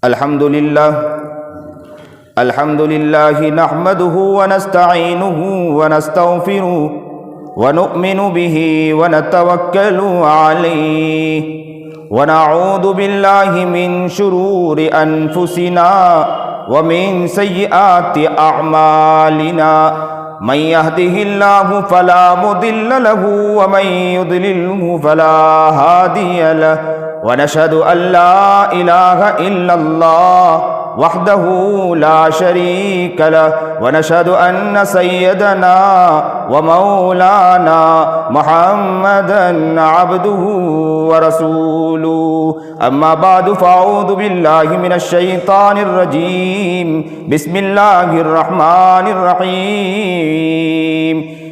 الحمد لله نحمده ونستعينه ونستغفره ونؤمن به ونتوكل عليه ونعوذ بالله من شرور أنفسنا ومن سيئات أعمالنا من يهده الله فلا مضل له ومن يضلله فلا هادي له ونشهد أن لا إله إلا الله وحده لا شريك له ونشهد أن سيدنا ومولانا محمدا عبده ورسوله أما بعد فأعوذ بالله من الشيطان الرجيم بسم الله الرحمن الرحيم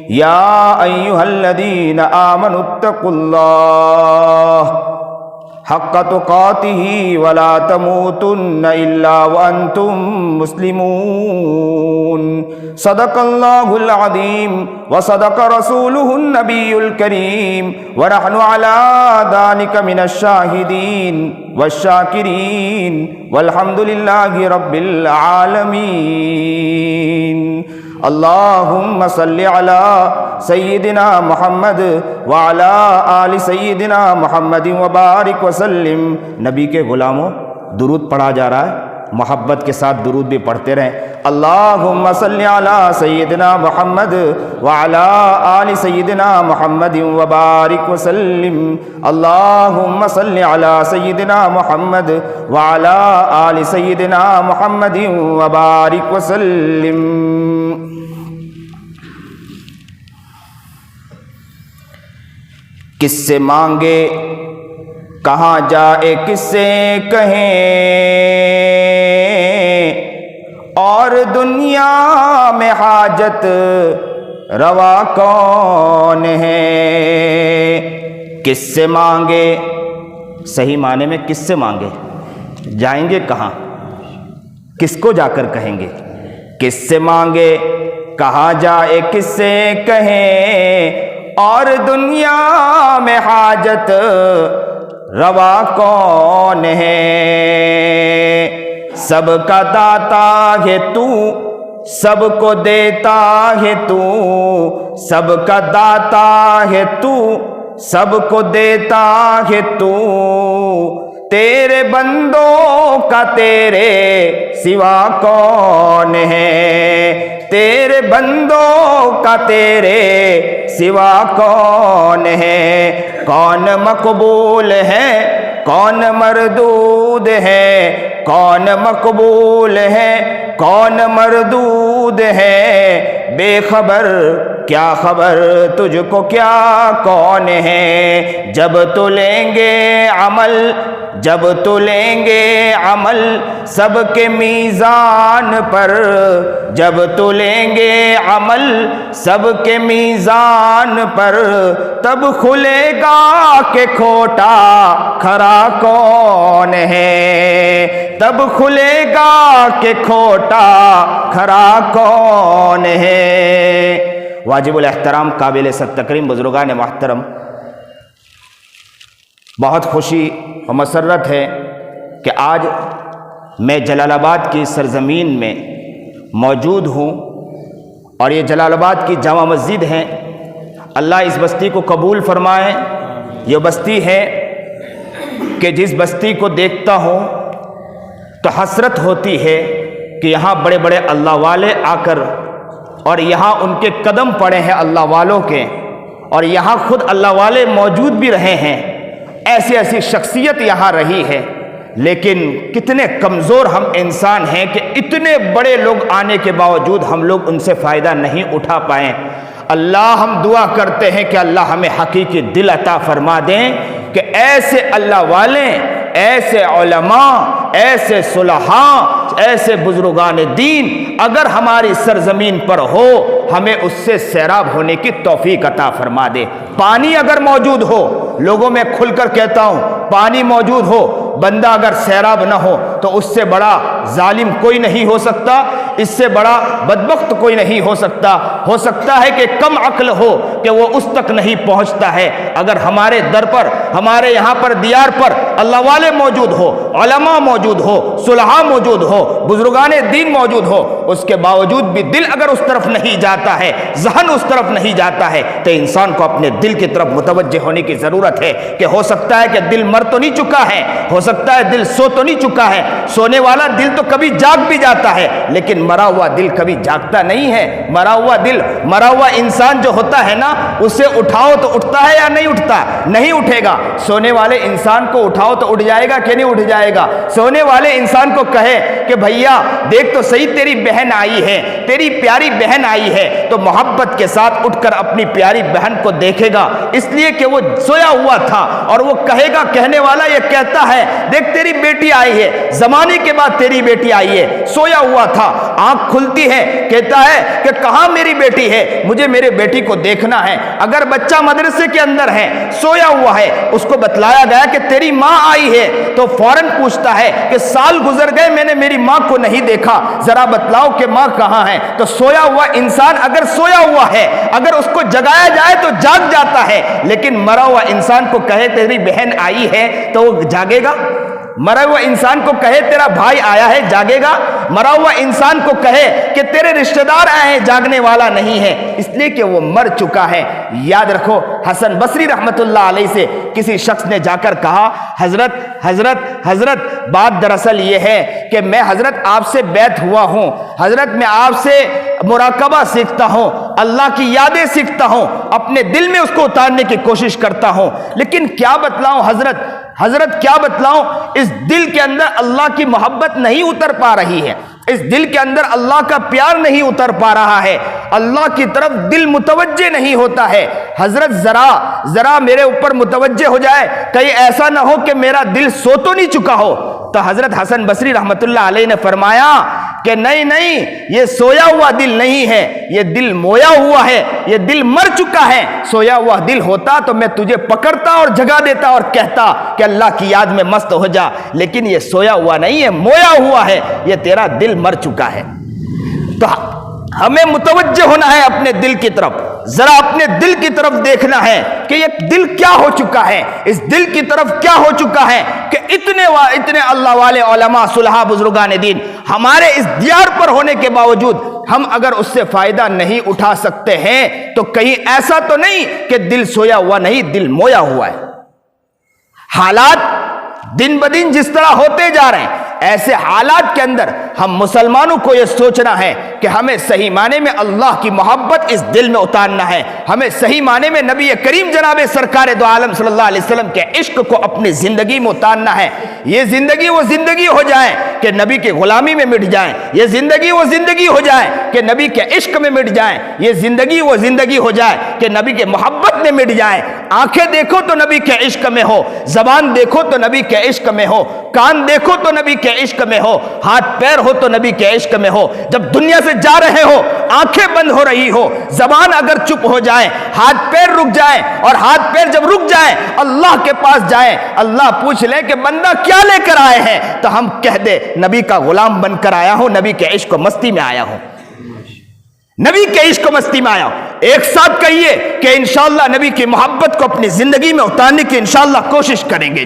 يا أيها الذين آمنوا اتقوا الله حق تقاته ولا تموتن إلا وأنتم مسلمون صدق الله العظيم وصدق رسوله النبي الكريم ونحن على ذلك من الشاهدين والشاكرين والحمد لله رب العالمين اللهم صل على سيدنا محمد وعلى آل سيدنا محمد وبارک وسلم۔ نبی کے غلاموں، درود پڑھا جا رہا ہے، محبت کے ساتھ درود بھی پڑھتے رہیں۔ اللہم صل علی سیدنا محمد وعلی آل سیدنا محمد وبارک وسلم۔ اللہم صل علی سیدنا محمد وعلی آل سیدنا محمد وبارک وسلم۔ کس سے مانگے کہاں جائے کس سے کہیں، اور دنیا میں حاجت روا کون ہے۔ کس سے مانگے، صحیح معنی میں کس سے مانگے، جائیں گے کہاں، کس کو جا کر کہیں گے۔ کس سے مانگے کہاں جائے کس سے کہیں، اور دنیا میں حاجت روا کون ہے۔ سب کا داتا ہے تو، سب کو دیتا ہے تو، سب کا داتا ہے تو، سب کو دیتا ہے تو، تیرے بندوں کا تیرے سوا کون ہے۔ تیرے بندوں کا تیرے سوا کون ہے۔ کون مقبول ہے کون مردود ہے، کون مقبول ہے کون مردود ہے، بے خبر کیا خبر تجھ کو کیا کون ہے۔ جب تو لیں گے عمل، جب تو لیں گے عمل سب کے میزان پر، جب تو لیں گے عمل سب کے میزان پر، تب کھلے گا کہ کھوٹا کھرا کون ہے۔ تب کھلے گا کہ کھوٹا کھرا کون ہے۔ واجب الاحترام قابل تکریم بزرگان محترم، بہت خوشی و مسرت ہے کہ آج میں جلال آباد کی سرزمین میں موجود ہوں، اور یہ جلال آباد کی جامع مسجد ہے۔ اللہ اس بستی کو قبول فرمائے۔ یہ بستی ہے کہ جس بستی کو دیکھتا ہوں تو حسرت ہوتی ہے کہ یہاں بڑے بڑے اللہ والے آ کر، اور یہاں ان کے قدم پڑے ہیں اللہ والوں کے، اور یہاں خود اللہ والے موجود بھی رہے ہیں، ایسی ایسی شخصیت یہاں رہی ہے، لیکن کتنے کمزور ہم انسان ہیں کہ اتنے بڑے لوگ آنے کے باوجود ہم لوگ ان سے فائدہ نہیں اٹھا پائیں۔ اللہ ہم دعا کرتے ہیں کہ اللہ ہمیں حقیقی دل عطا فرما دیں کہ ایسے اللہ والے، ایسے علماء، ایسے صلحاء، ایسے بزرگان دین اگر ہماری سرزمین پر ہو، ہمیں اس سے سیراب ہونے کی توفیق عطا فرما دے۔ پانی اگر موجود ہو، لوگوں میں کھل کر کہتا ہوں، پانی موجود ہو، بندہ اگر سیراب نہ ہو تو اس سے بڑا ظالم کوئی نہیں ہو سکتا، اس سے بڑا بدبخت کوئی نہیں ہو سکتا ہے کہ کم عقل ہو کہ وہ اس تک نہیں پہنچتا ہے۔ اگر ہمارے در پر، ہمارے یہاں پر دیار پر اللہ والے موجود ہو، علماء موجود ہو، صلحاء موجود ہو، بزرگان دین موجود ہو، اس کے باوجود بھی دل اگر اس طرف نہیں جاتا ہے، ذہن اس طرف نہیں جاتا ہے، تو انسان کو اپنے دل کی طرف متوجہ ہونے کی ضرورت ہے کہ ہو سکتا ہے کہ دل مر تو نہیں چکا ہے، ہو سکتا ہے دل سو تو نہیں چکا ہے۔ سونے والا دل تو کبھی جاگ بھی جاتا ہے، لیکن مرا ہوا دل کبھی جاگتا نہیں ہے۔ مرا ہوا دل، مرا ہوا انسان جو ہوتا ہے نا، اسے اٹھاؤ تو اٹھتا ہے یا نہیں اٹھتا؟ نہیں اٹھے گا۔ سونے والے انسان کو اٹھاؤ تو اٹھ جائے گا کہ نہیں اٹھ جائے گا؟ سونے والے انسان کو کہے کہ بھیا دیکھ تو صحیح، تیری بہن آئی ہے، تیری پیاری بہن آئی ہے، تو محبت کے ساتھ اٹھ کر اپنی پیاری بہن کو دیکھے گا، اس لیے کہ وہ سویا ہوا تھا، اور وہ کہے گا، کہنے والا یہ کہتا ہے دیکھ تیری بیٹی آئی ہے، زمانے کے بعد تیری بیٹی آئی ہے، سویا ہوا تھا، آنکھ کھلتی ہے، کہتا ہے کہ کہاں میری بیٹی ہے، مجھے میرے بیٹی کو دیکھنا ہے۔ اگر بچہ مدرسے کے اندر ہے، سویا ہوا ہے، اس کو بتلایا گیا کہ تیری ماں آئی ہے، تو فوراً پوچھتا ہے کہ سال گزر گئے میں نے میری ماں کو نہیں دیکھا، ذرا بتلاؤ کہ ماں کہاں ہے۔ تو سویا ہوا انسان اگر سویا ہوا ہے، اگر اس کو جگایا جائے تو جاگ جاتا ہے، لیکن مرا ہوا انسان کو کہے تیری بہن آئی ہے تو وہ جاگے گا؟ مرا ہوا انسان کو کہے تیرا بھائی آیا ہے، جاگے گا؟ مرا ہوا انسان کو کہے کہ تیرے رشتہ دار آئے ہیں، جاگنے والا نہیں ہے، اس لیے کہ وہ مر چکا ہے۔ یاد رکھو، حسن بصری رحمت اللہ علیہ سے کسی شخص نے جا کر کہا، حضرت بات دراصل یہ ہے کہ میں حضرت آپ سے بیعت ہوا ہوں، حضرت میں آپ سے مراقبہ سیکھتا ہوں، اللہ کی یادیں سیکھتا ہوں، اپنے دل میں اس کو اتارنے کی کوشش کرتا ہوں، لیکن کیا بتلاؤں حضرت کیا بتلاؤں، اس دل کے اندر اللہ کی محبت نہیں اتر پا رہی ہے، اس دل کے اندر اللہ کا پیار نہیں اتر پا رہا ہے، اللہ کی طرف دل متوجہ نہیں ہوتا ہے۔ حضرت ذرا میرے اوپر متوجہ ہو جائے، کہیں ایسا نہ ہو کہ میرا دل سو تو نہیں چکا ہو۔ تو حضرت حسن بصری رحمت اللہ علیہ نے فرمایا کہ نہیں، یہ سویا ہوا دل نہیں ہے، یہ دل مویا ہوا ہے، یہ دل مر چکا ہے۔ سویا ہوا دل ہوتا تو میں تجھے پکڑتا اور جگا دیتا اور کہتا کہ اللہ کی یاد میں مست ہو جا، لیکن یہ سویا ہوا نہیں ہے، مویا ہوا ہے، یہ تیرا دل مر چکا ہے۔ تو ہمیں متوجہ ہونا ہے اپنے دل کی طرف، ذرا اپنے دل کی طرف دیکھنا ہے کہ یہ دل کیا ہو چکا ہے، اس دل کی طرف کیا ہو چکا ہے کہ اتنے اللہ والے علماء، صلحاء، بزرگان دین ہمارے اس دیار پر ہونے کے باوجود ہم اگر اس سے فائدہ نہیں اٹھا سکتے ہیں تو کہیں ایسا تو نہیں کہ دل سویا ہوا نہیں، دل مویا ہوا ہے۔ حالات دن بدن جس طرح ہوتے جا رہے ہیں، ایسے حالات کے اندر ہم مسلمانوں کو یہ سوچنا ہے کہ ہمیں صحیح معنی میں اللہ کی محبت اس دل میں اتارنا ہے، ہمیں صحیح معنی میں نبی کریم جناب سرکار دو عالم صلی اللہ علیہ وسلم کے عشق کو اپنی زندگی میں اتارنا ہے۔ یہ زندگی وہ زندگی ہو جائے کہ نبی کی غلامی میں مٹ جائیں، یہ زندگی وہ زندگی ہو جائے کہ نبی کے عشق میں مٹ جائیں، یہ زندگی وہ زندگی ہو جائے کہ نبی کے محبت میں مٹ جائیں۔ آنکھیں دیکھو تو نبی کے عشق میں ہو، زبان دیکھو تو نبی کے عشق میں ہو، کان دیکھو تو نبی کے عشق میں ہو، ہاتھ پیر ہو تو نبی کے عشق میں ہو۔ جب دنیا سے جا رہے ہو، آنکھیں بند ہو رہی ہو، زبان اگر چپ ہو جائے، ہاتھ پیر رک جائیں، اور ہاتھ پیر جب رک جائیں اللہ کے پاس جائیں، اللہ پوچھ لے کہ بندہ کیا لے کر آئے ہیں، تو ہم کہہ دے نبی کا غلام بن کر آیا ہوں، نبی کے عشق و مستی میں آیا ہوں، نبی کے عشق و مستی میں آیا ہوں۔ ایک ساتھ کہیے کہ انشاءاللہ نبی کی محبت کو اپنی زندگی میں اتارنے کی انشاءاللہ کوشش کریں گے،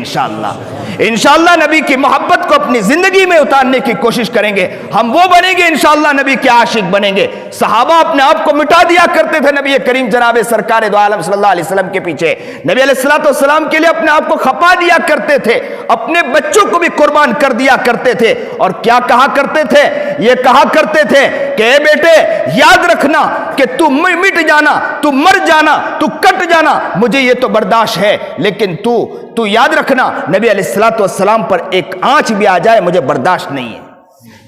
انشاءاللہ نبی کی محبت کو اپنی زندگی میں اتارنے کی کوشش کریں گے، ہم وہ بنیں گے انشاءاللہ، نبی کے عاشق بنیں گے۔ صحابہ اپنے آپ کو مٹا دیا کرتے تھے نبی کریم جناب سرکار دو عالم صلی اللہ علیہ وسلم کے پیچھے، نبی علیہ الصلوۃ والسلام کے لیے اپنے آپ کو کھپا دیا کرتے تھے، اپنے بچوں کو بھی قربان کر دیا کرتے تھے، اور کیا کہا کرتے تھے؟ یہ کہا کرتے تھے کہ اے بیٹے یاد رکھنا کہ تو مٹ جانا، تو مر جانا، تو کٹ جانا مجھے یہ تو برداشت ہے، لیکن تو یاد رکھنا نبی علیہ الصلوۃ والسلام پر ایک آنچ بھی آ جائے مجھے برداشت نہیں ہے۔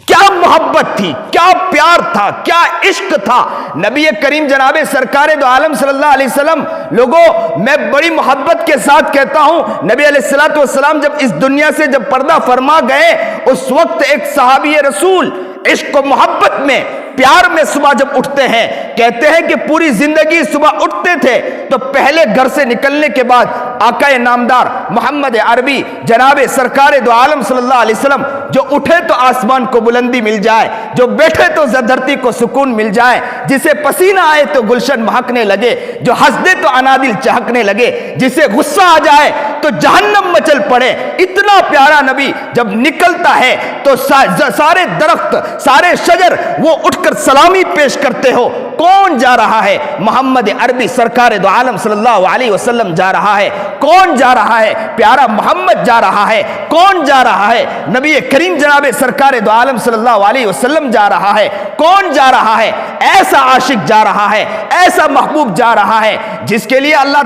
کیا محبت تھی، کیا پیار تھا، کیا عشق تھا نبی کریم جناب سرکار دو عالم صلی اللہ علیہ وسلم۔ لوگوں میں بڑی محبت کے ساتھ کہتا ہوں، نبی علیہ الصلوۃ والسلام جب اس دنیا سے جب پردہ فرما گئے، اس وقت ایک صحابی رسول عشق و محبت میں، پیار میں صبح جب اٹھتے ہیں کہتے ہیں کہ پوری زندگی صبح اٹھتے تھے تو پہلے گھر سے نکلنے کے بعد آقا نامدار محمد عربی جناب سرکار دو عالم صلی اللہ علیہ وسلم جو اٹھے تو آسمان کو بلندی مل جائے، جو بیٹھے تو دھرتی کو سکون مل جائے، جسے پسینہ آئے تو گلشن مہکنے لگے، جو ہنس دے تو انادل چہکنے لگے، جسے غصہ آ جائے تو جہنم مچل پڑے، اتنا پیارا نبی جب نکلتا ہے تو سارے درخت، سارے شجر وہ اٹھ کر سلامی پیش کرتے ہو۔ کون جا رہا ہے؟ محمد عربی سرکار دو عالم صلی اللہ علیہ وسلم جا رہا ہے۔ کون جا رہا ہے؟ پیارا محمد جا رہا ہے۔ کون جا رہا ہے؟ نبی کریم جناب سرکار دو عالم صلی اللہ علیہ وسلم جا رہا ہے۔ کون جا رہا ہے؟ ایسا عاشق جا رہا ہے، ایسا محبوب جا رہا ہے جس کے لیے اللہ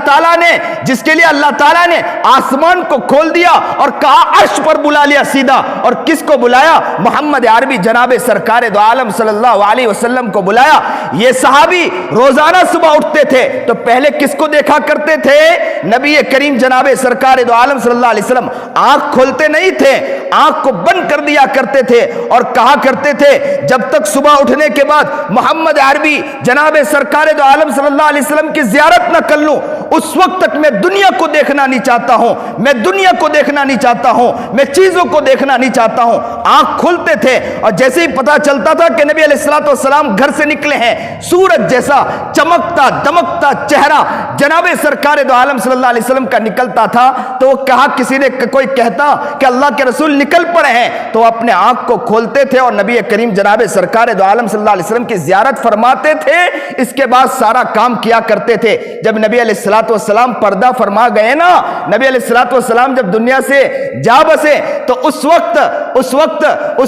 تعالیٰ نے آسمان کو کھول دیا اور کہا عرش پر بلا لیا سیدھا، اور کس کو بلایا؟ محمد عربی جناب سرکار دو عالم صلی اللہ علیہ وسلم کو بلایا۔ یہ صحابی روزانہ صبح اٹھتے تھے تو پہلے کس کو دیکھا کرتے تھے؟ نبی کریم جناب سرکار دو عالم صلی اللہ علیہ وسلم۔ آنکھ کھولتے نہیں تھے، آنکھ کو بند کر دیا کرتے تھے اور کہا کرتے تھے جب تک صبح اٹھنے کے بعد محمد عربی جناب سرکار دو عالم صلی اللہ علیہ وسلم کی زیارت نہ کر لوں اس وقت تک میں دنیا کو دیکھنا نہیں چاہتا ہوں، میں دنیا کو دیکھنا نہیں چاہتا ہوں، میں چیزوں کو دیکھنا نہیں چاہتا ہوں۔ آنکھ کھولتے تھے اور جیسے ہی پتا چلتا تھا کہ نبی علیہ الصلوۃ والسلام گھر سے نکلے ہیں، سورج جیسا چمکتا دمکتا چہرہ جناب سرکار دو عالم صلی اللہ علیہ وسلم کا نکلتا تھا تو وہ کہا کسی نے کوئی کہتا کہ اللہ کے رسول نکل پڑے ہیں تو اپنے آنکھ کو کھولتے تھے اور نبی کریم جناب سرکار دو عالم صلی اللہ علیہ وسلم کی زیارت فرماتے تھے۔ اس کے بعد سارا کام کیا کرتے تھے۔ جب نبی علیہ الصلوۃ والسلام پردہ فرما گئے نا، نبی علیہ الصلوۃ والسلام جب دنیا سے جا بسے تو اس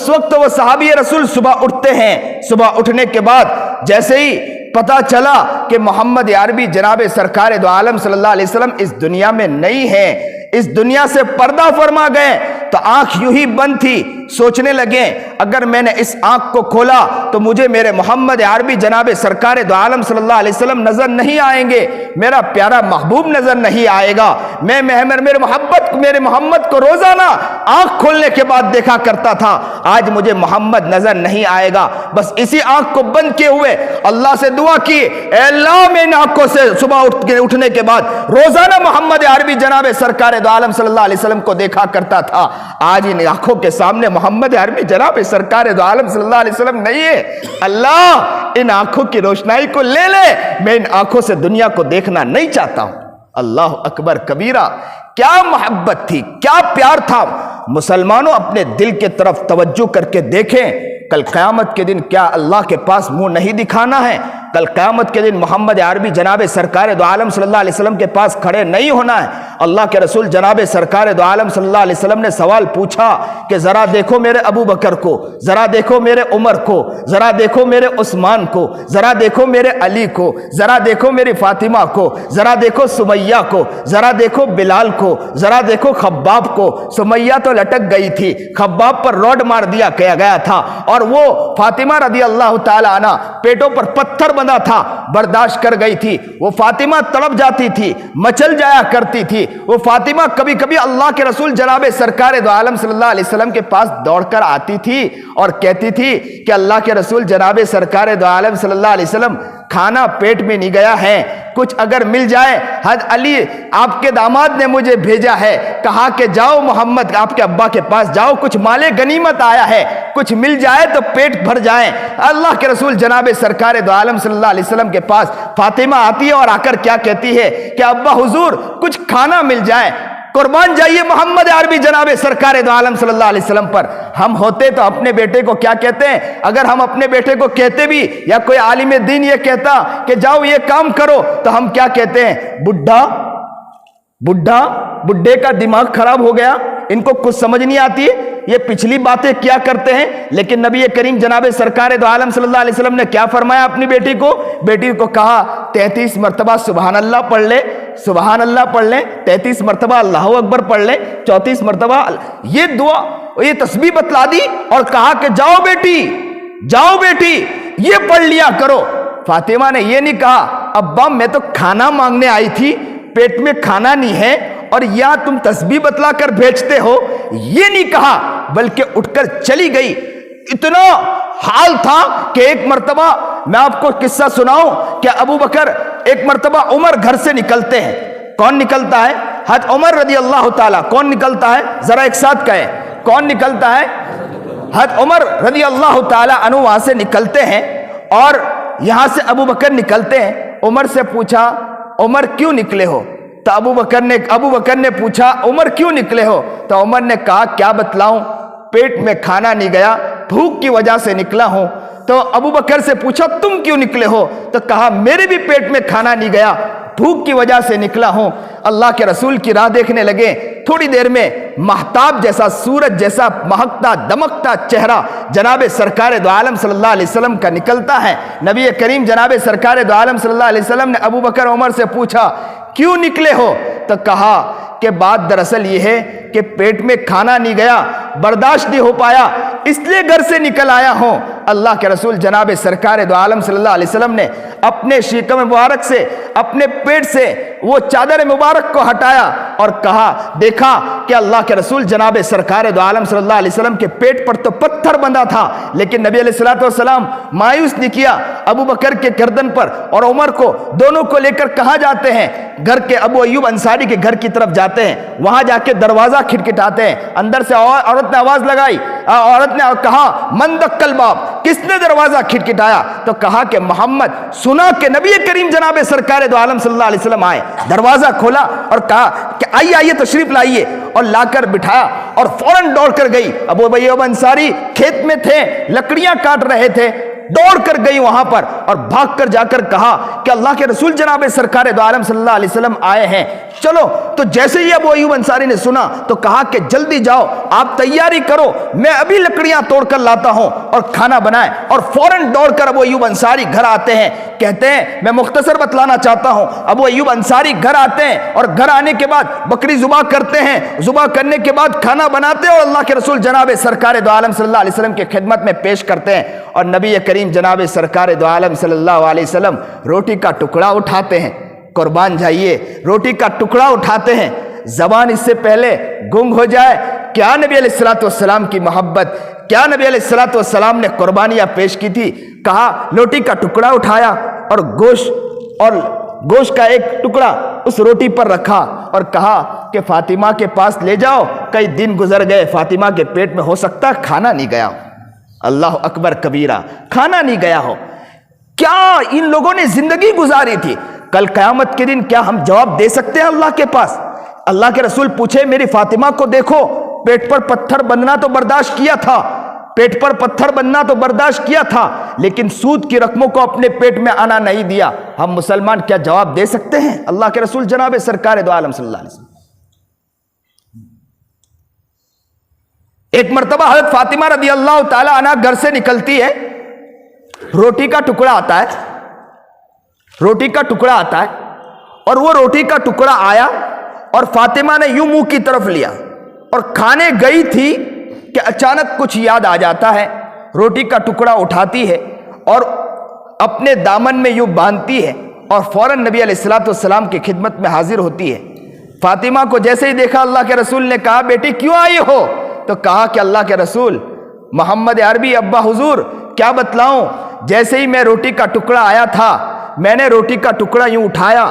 وقت وہ صحابی رسول صبح اٹھتے ہیں۔ صبح اٹھنے کے بعد جیسے ہی پتا چلا کہ محمد عربی جناب سرکار دو عالم صلی اللہ علیہ وسلم اس دنیا میں نہیں ہے، اس دنیا سے پردہ فرما گئے، تو آنکھ یوں ہی بند تھی۔ سوچنے لگے اگر میں نے اس آنکھ کو کھولا تو مجھے میرے محمد عربی جناب سرکار دو عالم صلی اللہ علیہ وسلم نظر نہیں آئیں گے، میرا پیارا محبوب نظر نہیں آئے گا۔ میں میرے محمد کو روزانہ آنکھ کھولنے کے بعد دیکھا کرتا تھا، آج مجھے محمد نظر نہیں آئے گا۔ بس اسی آنکھ کو بند کیے ہوئے اللہ سے دعا کی، اے اللہ میں ان آنکھوں سے صبح اٹھنے کے بعد روزانہ محمد عربی جناب سرکار دو عالم صلی اللہ علیہ وسلم کو دیکھا کرتا تھا، آج ان آنکھوں کے سامنے محمد عربی جناب سرکار دو عالم صلی اللہ علیہ وسلم نہیں ہے۔ اللہ ان آنکھوں کی روشنائی کو لے لے، میں ان آنکھوں سے دنیا کو دیکھنا نہیں چاہتا ہوں۔ اللہ اکبر کبیرہ، کیا محبت تھی، کیا پیار تھا۔ مسلمانوں اپنے دل کے طرف توجہ کر کے دیکھیں، کل قیامت کے دن کیا اللہ کے پاس منہ نہیں دکھانا ہے؟ کل قیامت کے دن محمد عربی جناب سرکار دو عالم صلی اللہ علیہ وسلم کے پاس کھڑے نہیں ہونا ہے۔ اللہ کے رسول جناب سرکار دو عالم صلی اللہ علیہ وسلم نے سوال پوچھا کہ ذرا دیکھو میرے ابو بکر کو، ذرا دیکھو میرے عمر کو، ذرا دیکھو میرے عثمان کو، ذرا دیکھو میرے علی کو، ذرا دیکھو میری فاطمہ کو، ذرا دیکھو سمیہ کو، ذرا دیکھو بلال کو، ذرا دیکھو خباب کو۔ سمیہ تو لٹک گئی تھی، خباب پر روڈ مار دیا گیا تھا، اور وہ فاطمہ رضی اللہ تعالی عنہ پیٹوں پر پتھر بندھا تھا، برداشت کر گئی تھی۔ وہ فاطمہ تڑپ جاتی تھی، مچل جایا کرتی تھی۔ وہ فاطمہ کبھی کبھی اللہ کے رسول جناب سرکار دو عالم صلی اللہ علیہ وسلم کے پاس دوڑ کر آتی تھی اور کہتی تھی کہ اللہ کے رسول جناب سرکار دو عالم صلی اللہ علیہ وسلم کھانا پیٹ میں نہیں گیا ہے، کچھ اگر مل جائے، حضرت علی آپ کے داماد نے مجھے بھیجا ہے، کہا کہ جاؤ محمد آپ کے ابا کے پاس جاؤ، کچھ مال غنیمت آیا ہے، کچھ مل جائے تو پیٹ بھر جائیں۔ اللہ کے رسول جناب سرکار دو عالم صلی اللہ علیہ وسلم کے پاس فاطمہ آتی ہے اور آ کر کیا کہتی ہے کہ ابا حضور کچھ کھانا مل جائے، قربان جائیے محمد عربی جناب سرکار دو عالم صلی اللہ علیہ وسلم پر۔ ہم ہوتے تو اپنے بیٹے کو کیا کہتے ہیں؟ اگر ہم اپنے بیٹے کو کہتے بھی یا کوئی عالم دین یہ کہتا کہ جاؤ یہ کام کرو تو ہم کیا کہتے ہیں؟ بڈھے کا دماغ خراب ہو گیا، ان کو کچھ سمجھ نہیں آتی ہے، یہ پچھلی باتیں کیا کرتے ہیں۔ لیکن نبی کریم جناب سرکار دو عالم صلی اللہ علیہ وسلم نے کیا فرمایا اپنی بیٹی کو کہا 33 مرتبہ سبحان اللہ پڑھ لے، سبحان اللہ پڑھ لیں، 33 مرتبہ اللہ اکبر پڑھ لیں، 34 مرتبہ یہ دعا یہ تسبیح بتلا دی اور کہا کہ جاؤ بیٹی یہ پڑھ لیا کرو۔ فاطمہ نے یہ نہیں کہا ابا میں تو کھانا مانگنے آئی تھی، پیٹ میں کھانا نہیں ہے اور یا تم تسبیح بتلا کر بھیجتے ہو، یہ نہیں کہا، بلکہ اٹھ کر چلی گئی۔ اتنا حال تھا کہ ایک مرتبہ میں آپ کو قصہ سناؤں کہ ابو بکر ایک مرتبہ عمر گھر سے نکلتے ہیں. کون نکلتا ہے؟ حضرت عمر رضی اللہ تعالیٰ. کون نکلتا ہے؟ ذرا ایک ساتھ کہیں, کون نکلتا ہے؟ حضرت عمر رضی اللہ تعالیٰ عنہ وہاں سے نکلتے ہیں اور یہاں سے ابو بکر نکلتے ہیں. عمر سے پوچھا, عمر کیوں نکلے ہو؟ تو ابو بکر نے پوچھا, عمر کیوں نکلے ہو؟ تو عمر نے کہا, کیا بتلاؤں, پیٹ میں کھانا نہیں گیا, بھوک کی وجہ سے نکلا ہوں. تو ابو بکر سے پوچھا, تم کیوں نکلے ہو؟ تو کہا, میرے بھی پیٹ میں کھانا نہیں گیا, بھوک کی وجہ سے نکلا ہوں. اللہ کے رسول کی راہ دیکھنے لگے. تھوڑی دیر میں مہتاب جیسا, سورج جیسا مہکتا دمکتا چہرہ جناب سرکار دو عالم صلی اللہ علیہ وسلم کا نکلتا ہے. نبی کریم جناب سرکار دو عالم صلی اللہ علیہ وسلم نے ابو بکر عمر سے پوچھا, کیوں نکلے ہو؟ تو کہا کہ بات دراصل یہ ہے کہ پیٹ میں کھانا نہیں گیا, برداشت نہیں ہو پایا, اس لیے گھر سے نکل آیا ہوں. اللہ کے رسول جناب سرکار دو عالم صلی اللہ علیہ وسلم نے اپنے شیکم مبارک سے, اپنے پیٹ سے وہ چادر مبارک کو ہٹایا اور کہا, دیکھا کہ اللہ کے رسول جناب سرکار دو عالم صلی اللہ علیہ وسلم کے پیٹ پر تو پتھر بندھا تھا, لیکن نبی علیہ الصلوۃ والسلام مایوس نہیں کیا. ابو بکر کے گردن پر اور عمر کو, دونوں کو لے کر کہاں جاتے ہیں؟ گھر کے ابو ایوب انصاری کے گھر کی طرف جاتے ہیں. وہاں جا کے دروازہ کھٹکھٹاتے ہیں. اندر سے عورت نے آواز لگائی, عورت نے کہا, من دق الباب, کس نے دروازہ کھٹکھٹایا؟ تو کہا کہ محمد. سنا کہ نبی کریم جناب سرکار دو عالم صلی اللہ علیہ وسلم آئے. دروازہ کھولا اور کہا کہ آئیے تشریف لائیے, اور لا کر بٹھایا اور فوراً دوڑ کر گئی. ابو ایوب انصاری کھیت میں تھے, لکڑیاں کاٹ رہے تھے, دوڑ کر گئی وہاں پر اور بھاگ کر جا کر کہا کہ اللہ کے رسول جناب سرکار دو عالم صلی اللہ علیہ وسلم آئے ہیں, چلو. تو جیسے ہی ابو ایوب انصاری نے سنا تو کہا کہ جلدی جاؤ, آپ تیاری کرو, میں ابھی لکڑیاں توڑ کر لاتا ہوں اور کھانا بنائیں. اور فوراً دوڑ کر ابو ایوب انصاری گھر آتے ہیں. کہتے ہیں, میں مختصر بتلانا چاہتا ہوں, ابو ایوب انصاری گھر آتے ہیں اور گھر آنے کے بعد بکری ذبح کرتے ہیں. ذبح کرنے کے بعد کھانا بناتے ہیں اور اللہ کے رسول جناب سرکار دو عالم صلی اللہ علیہ وسلم کی خدمت میں پیش کرتے ہیں. اور نبی کریم جناب سرکار دو عالم صلی اللہ علیہ وسلم روٹی کا ٹکڑا اٹھاتے ہیں. قربان جائیے, روٹی کا ٹکڑا اٹھاتے ہیں. زبان اس سے پہلے گنگ ہو جائے. کیا نبی علیہ الصلوۃ والسلام کی محبت, کیا نبی علیہ الصلوۃ والسلام نے قربانیاں پیش کی تھی. کہا, روٹی کا ٹکڑا اٹھایا اور گوشت کا ایک ٹکڑا اس روٹی پر رکھا اور کہا کہ فاطمہ کے پاس لے جاؤ, کئی دن گزر گئے, فاطمہ کے پیٹ میں ہو سکتا ہے کھانا نہیں گیا. اللہ اکبر کبیرہ, کھانا نہیں گیا ہو. کیا ان لوگوں نے زندگی گزاری تھی. کل قیامت کے دن کیا ہم جواب دے سکتے ہیں اللہ کے پاس؟ اللہ کے رسول پوچھے, میری فاطمہ کو دیکھو, پیٹ پر پتھر بندھنا تو برداشت کیا تھا, پیٹ پر پتھر بندھنا تو برداشت کیا تھا, لیکن سود کی رقموں کو اپنے پیٹ میں آنا نہیں دیا. ہم مسلمان کیا جواب دے سکتے ہیں اللہ کے رسول جناب سرکار دو عالم صلی اللہ علیہ وسلم؟ ایک مرتبہ حضرت فاطمہ رضی اللہ تعالی عنہ گھر سے نکلتی ہے, روٹی کا ٹکڑا آتا ہے, روٹی کا ٹکڑا آتا ہے, اور وہ روٹی کا ٹکڑا آیا اور فاطمہ نے یوں منہ کی طرف لیا اور کھانے گئی تھی کہ اچانک کچھ یاد آ جاتا ہے. روٹی کا ٹکڑا اٹھاتی ہے اور اپنے دامن میں یوں باندھتی ہے اور فوراً نبی علیہ الصلوۃ والسلام کی خدمت میں حاضر ہوتی ہے. فاطمہ کو جیسے ہی دیکھا اللہ کے رسول نے کہا, بیٹی کیوں آئی ہو؟ تو کہا کہ اللہ کے رسول, محمد عربی ابا حضور, کیا بتلاؤں, جیسے ہی میں روٹی کا ٹکڑا آیا تھا, میں نے روٹی کا ٹکڑا یوں اٹھایا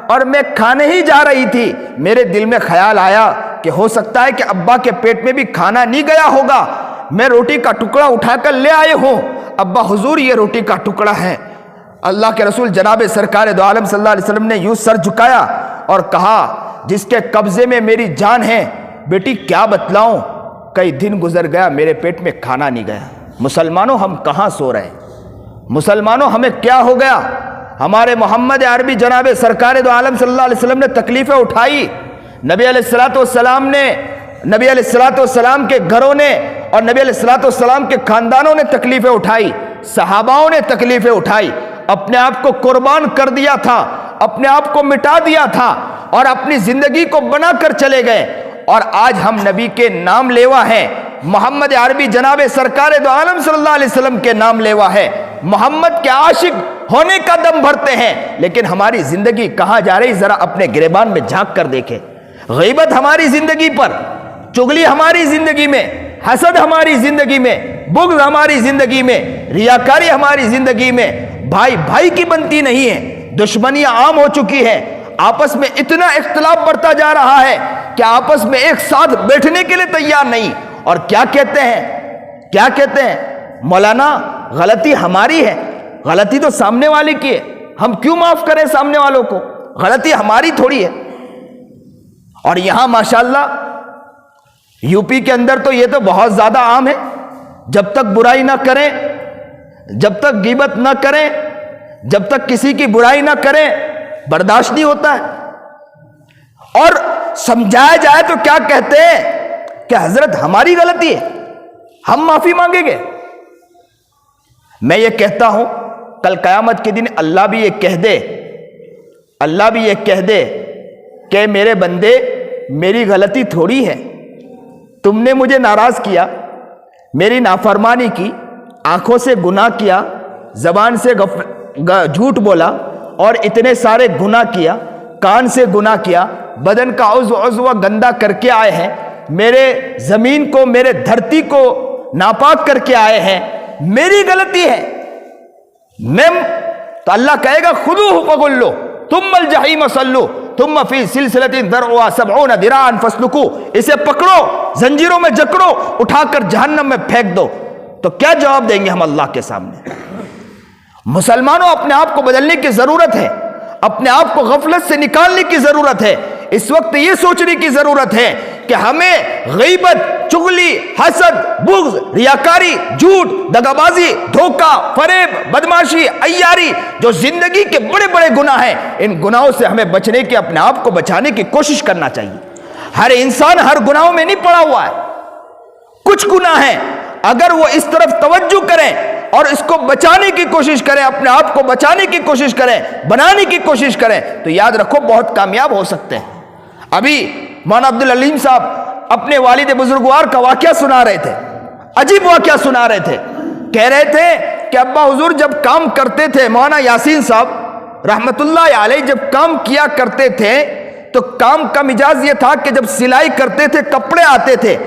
اور میں کھانے ہی جا رہی تھی, میرے دل میں خیال آیا کہ ہو سکتا ہے کہ ابا کے پیٹ میں بھی کھانا نہیں گیا ہوگا, میں روٹی کا ٹکڑا اٹھا کر لے آئے ہوں. ابا حضور, یہ روٹی کا ٹکڑا ہے. اللہ کے رسول جناب سرکار دو عالم صلی اللہ علیہ وسلم نے یوں سر جھکایا اور کہا, جس کے قبضے میں میری جان ہے, بیٹی کیا بتلاؤں, کئی دن گزر گیا, میرے پیٹ میں کھانا نہیں گیا. مسلمانوں, ہم کہاں سو رہے ہیں؟ مسلمانوں, ہمیں کیا ہو گیا؟ ہمارے محمد عربی جناب سرکار دو عالم صلی اللہ علیہ وسلم نے تکلیفیں اٹھائی, نبی علیہ الصلوۃ والسلام نے, نبی علیہ الصلوۃ والسلام کے گھروں نے اور نبی علیہ الصلوۃ والسلام کے خاندانوں نے تکلیفیں اٹھائی, صحاباؤں نے تکلیفیں اٹھائی, اپنے آپ کو قربان کر دیا تھا, اپنے آپ کو مٹا دیا تھا اور اپنی زندگی کو بنا کر چلے گئے. اور آج ہم نبی کے نام لیوا ہیں, محمد عربی جناب سرکار دو عالم صلی اللہ علیہ وسلم کے نام لیوا ہے, محمد کے عاشق ہونے کا دم بھرتے ہیں, لیکن ہماری زندگی کہاں جا رہی؟ ذرا اپنے گریبان میں جھانک کر دیکھیں. غیبت ہماری زندگی پر, چغلی ہماری زندگی میں, حسد ہماری زندگی میں, بغض ہماری زندگی میں، ریاکاری ہماری زندگی میں، بھائی بھائی کی بنتی نہیں ہے، دشمنیاں عام ہو چکی ہے، آپس میں اتنا اختلاف بڑھتا جا رہا ہے کہ آپس میں ایک ساتھ بیٹھنے کے لیے تیار نہیں۔ اور کیا کہتے ہیں مولانا غلطی ہماری ہے، غلطی تو سامنے والے کی ہے، ہم کیوں معاف کریں سامنے والوں کو، غلطی ہماری تھوڑی ہے۔ اور یہاں ماشاءاللہ یو پی کے اندر تو یہ تو بہت زیادہ عام ہے، جب تک برائی نہ کریں، جب تک غیبت نہ کریں، جب تک کسی کی برائی نہ کریں، برداشت نہیں ہوتا ہے۔ اور سمجھایا جائے تو کیا کہتے ہیں کہ حضرت ہماری غلطی ہے، ہم معافی مانگیں گے۔ میں یہ کہتا ہوں کل قیامت کے دن اللہ بھی یہ کہہ دے کہ میرے بندے میری غلطی تھوڑی ہے، تم نے مجھے ناراض کیا، میری نافرمانی کی، آنکھوں سے گناہ کیا، زبان سے جھوٹ بولا اور اتنے سارے گناہ کیا، کان سے گناہ کیا، بدن کا عضو گندا کر کے آئے ہیں، میرے زمین کو، میرے دھرتی کو ناپاک کر کے آئے ہیں، میری غلطی ہے۔ تو اللہ کہے گا خذوہ فغلوہ ثم الجحیم صلوہ ثم فی سلسلۃ ذرعها 70 ذراعا فاسلکوہ، اسے پکڑو، زنجیروں میں جکڑو، اٹھا کر جہنم میں پھینک دو۔ تو کیا جواب دیں گے ہم اللہ کے سامنے؟ مسلمانوں اپنے آپ کو بدلنے کی ضرورت ہے، اپنے آپ کو غفلت سے نکالنے کی ضرورت ہے۔ اس وقت یہ سوچنے کی ضرورت ہے کہ ہمیں غیبت، چغلی، حسد، بغض، ریاکاری، جھوٹ، دغابازی، دھوکہ، فریب، بدماشی، عیاری، جو زندگی کے بڑے بڑے گناہ ہیں، ان گناہوں سے ہمیں بچنے کی، اپنے آپ کو بچانے کی کوشش کرنا چاہیے۔ ہر انسان ہر گناہوں میں نہیں پڑا ہوا ہے، کچھ گناہ ہیں اگر وہ اس طرف توجہ کریں اور اس کو بچانے کی کوشش کریں، اپنے آپ کو بچانے کی کوشش کریں، بنانے کی کوشش کریں، تو یاد رکھو بہت کامیاب ہو سکتے ہیں۔ ابھی مولانا عبدالعلیم صاحب اپنے والد بزرگوار کا واقعہ سنا رہے تھے، عجیب واقعہ سنا رہے تھے، کہہ رہے تھے کہ ابا حضور جب کام کرتے تھے، مولانا یاسین صاحب رحمت اللہ علیہ جب کام کیا کرتے تھے تو کام کا مزاج یہ تھا کہ جب سلائی کرتے تھے، کپڑے آتے تھے،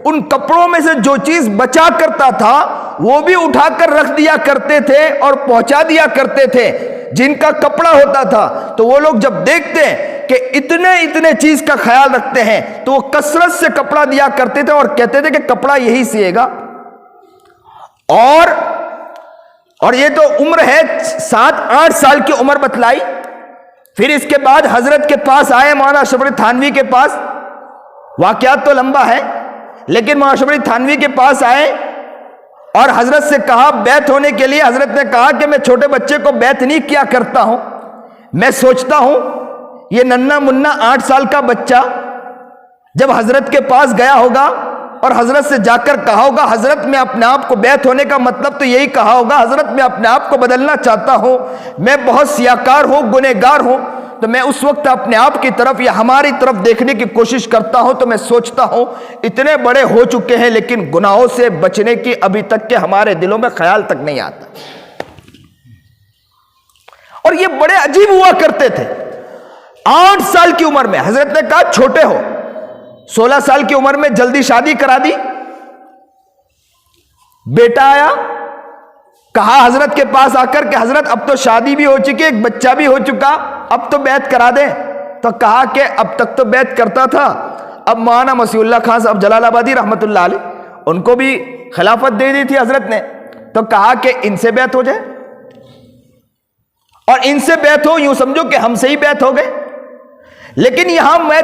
ان کپڑوں میں سے جو چیز بچا کرتا تھا وہ بھی اٹھا کر رکھ دیا کرتے تھے اور پہنچا دیا کرتے تھے۔ جن کا کپڑا ہوتا تھا تو وہ لوگ جب دیکھتے کہ اتنے چیز کا خیال رکھتے ہیں تو وہ کثرت سے کپڑا دیا کرتے تھے اور کہتے تھے کہ کپڑا یہی سیے گا۔ اور یہ تو عمر ہے 7-8 سال کی عمر بتلائی۔ پھر اس کے بعد حضرت کے پاس آئے مولانا اشرف علی تھانوی کے پاس، واقعات تو لمبا ہے لیکن مولانا اشرف علی تھانوی کے پاس آئے اور حضرت سے کہا بیعت ہونے کے لیے۔ حضرت نے کہا کہ میں چھوٹے بچے کو بیعت نہیں کیا کرتا ہوں، میں سوچتا ہوں یہ ننھا منا 8 سال کا بچہ جب حضرت کے پاس گیا ہوگا اور حضرت سے جا کر کہا ہوگا حضرت میں اپنے آپ کو بیعت ہونے کا مطلب تو یہی کہا ہوگا حضرت میں اپنے آپ کو بدلنا چاہتا ہوں، میں بہت سیاکار ہوں، گنہگار ہوں، تو میں اس وقت اپنے آپ کی طرف یا ہماری طرف دیکھنے کی کوشش کرتا ہوں تو میں سوچتا ہوں اتنے بڑے ہو چکے ہیں لیکن گناہوں سے بچنے کی ابھی تک کے ہمارے دلوں میں خیال تک نہیں آتا۔ اور یہ بڑے عجیب ہوا کرتے تھے۔ 8 سال کی عمر میں حضرت نے کہا چھوٹے ہو، 16 سال کی عمر میں جلدی شادی کرا دی۔ بیٹا آیا، کہا حضرت کے پاس آ کر کہ حضرت اب تو شادی بھی ہو چکی، ایک بچہ بھی ہو چکا، اب تو بیعت کرا دیں۔ تو کہا کہ اب تک تو بیعت کرتا تھا، اب مولانا مسیح اللہ خان صاحب جلال آبادی رحمت اللہ علیہ ان کو بھی خلافت دے دی تھی حضرت نے، تو کہا کہ ان سے بیعت ہو جائے، اور ان سے بیعت ہو، یوں سمجھو کہ ہم سے ہی بیعت ہو گئے۔ لیکن یہاں میں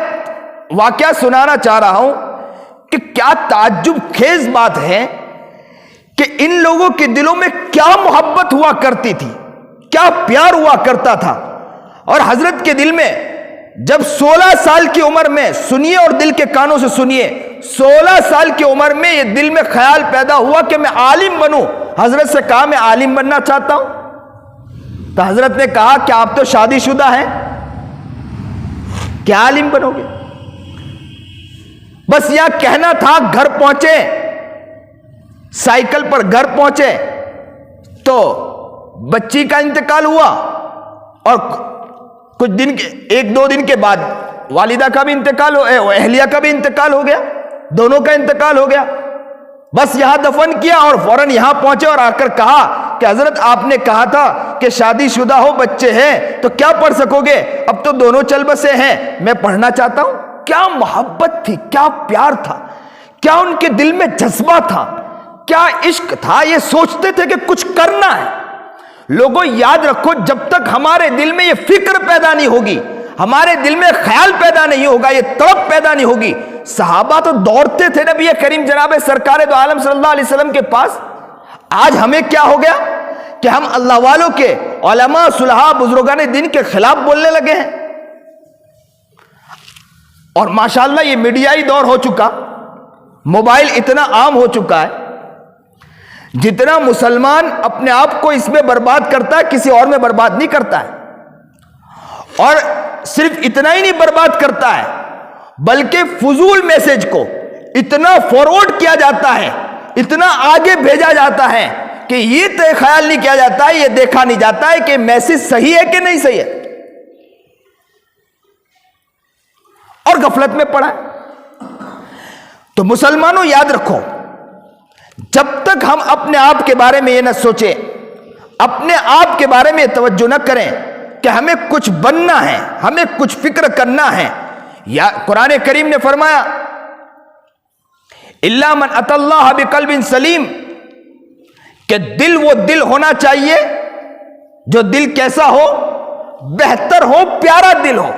واقعہ سنانا چاہ رہا ہوں کہ کیا تعجب خیز بات ہے کہ ان لوگوں کے دلوں میں کیا محبت ہوا کرتی تھی، کیا پیار ہوا کرتا تھا۔ اور حضرت کے دل میں جب 16 سال کی عمر میں، سنیے اور دل کے کانوں سے سنیے، 16 سال کی عمر میں یہ دل میں خیال پیدا ہوا کہ میں عالم بنوں۔ حضرت سے کہا میں عالم بننا چاہتا ہوں، تو حضرت نے کہا کہ آپ تو شادی شدہ ہیں، کیا عالم بنو گے؟ بس یہاں کہنا تھا۔ گھر پہنچے، سائیکل پر گھر پہنچے تو بچی کا انتقال ہوا اور کچھ دن کے 1-2 دن کے بعد والدہ کا بھی انتقال ہو، اہلیہ کا بھی انتقال ہو گیا، دونوں کا انتقال ہو گیا۔ بس یہاں دفن کیا اور فوراً یہاں پہنچے اور آ کر کہا کہ حضرت آپ نے کہا تھا کہ شادی شدہ ہو بچے ہیں تو کیا پڑھ سکو گے، اب تو دونوں چل بسے ہیں، میں پڑھنا چاہتا ہوں۔ کیا محبت تھی، کیا پیار تھا، کیا ان کے دل میں جذبہ تھا، کیا عشق تھا۔ یہ سوچتے تھے کہ کچھ کرنا ہے۔ لوگوں یاد رکھو، جب تک ہمارے دل میں یہ فکر پیدا نہیں ہوگی، ہمارے دل میں خیال پیدا نہیں ہوگا، یہ تڑپ پیدا نہیں ہوگی۔ صحابہ تو دوڑتے تھے نبی کریم جناب سرکار دو عالم صلی اللہ علیہ وسلم کے پاس۔ آج ہمیں کیا ہو گیا کہ ہم اللہ والوں کے، علماء، صلحاء، بزرگان دین کے خلاف بولنے لگے ہیں۔ اور ماشاءاللہ یہ میڈیائی دور ہو چکا، موبائل اتنا عام ہو چکا ہے، جتنا مسلمان اپنے آپ کو اس میں برباد کرتا ہے کسی اور میں برباد نہیں کرتا ہے۔ اور صرف اتنا ہی نہیں برباد کرتا ہے، بلکہ فضول میسج کو اتنا فارورڈ کیا جاتا ہے، اتنا آگے بھیجا جاتا ہے کہ یہ طے خیال نہیں کیا جاتا ہے، یہ دیکھا نہیں جاتا ہے کہ میسج صحیح ہے کہ نہیں صحیح ہے، اور غفلت میں پڑا ہے۔ تو مسلمانوں یاد رکھو، جب تک ہم اپنے آپ کے بارے میں یہ نہ سوچیں، اپنے آپ کے بارے میں توجہ نہ کریں کہ ہمیں کچھ بننا ہے، ہمیں کچھ فکر کرنا ہے، یا قرآن کریم نے فرمایا الا من اتى اللہ بقلب سلیم، کہ دل وہ دل ہونا چاہیے جو دل کیسا ہو، بہتر ہو، پیارا دل ہو۔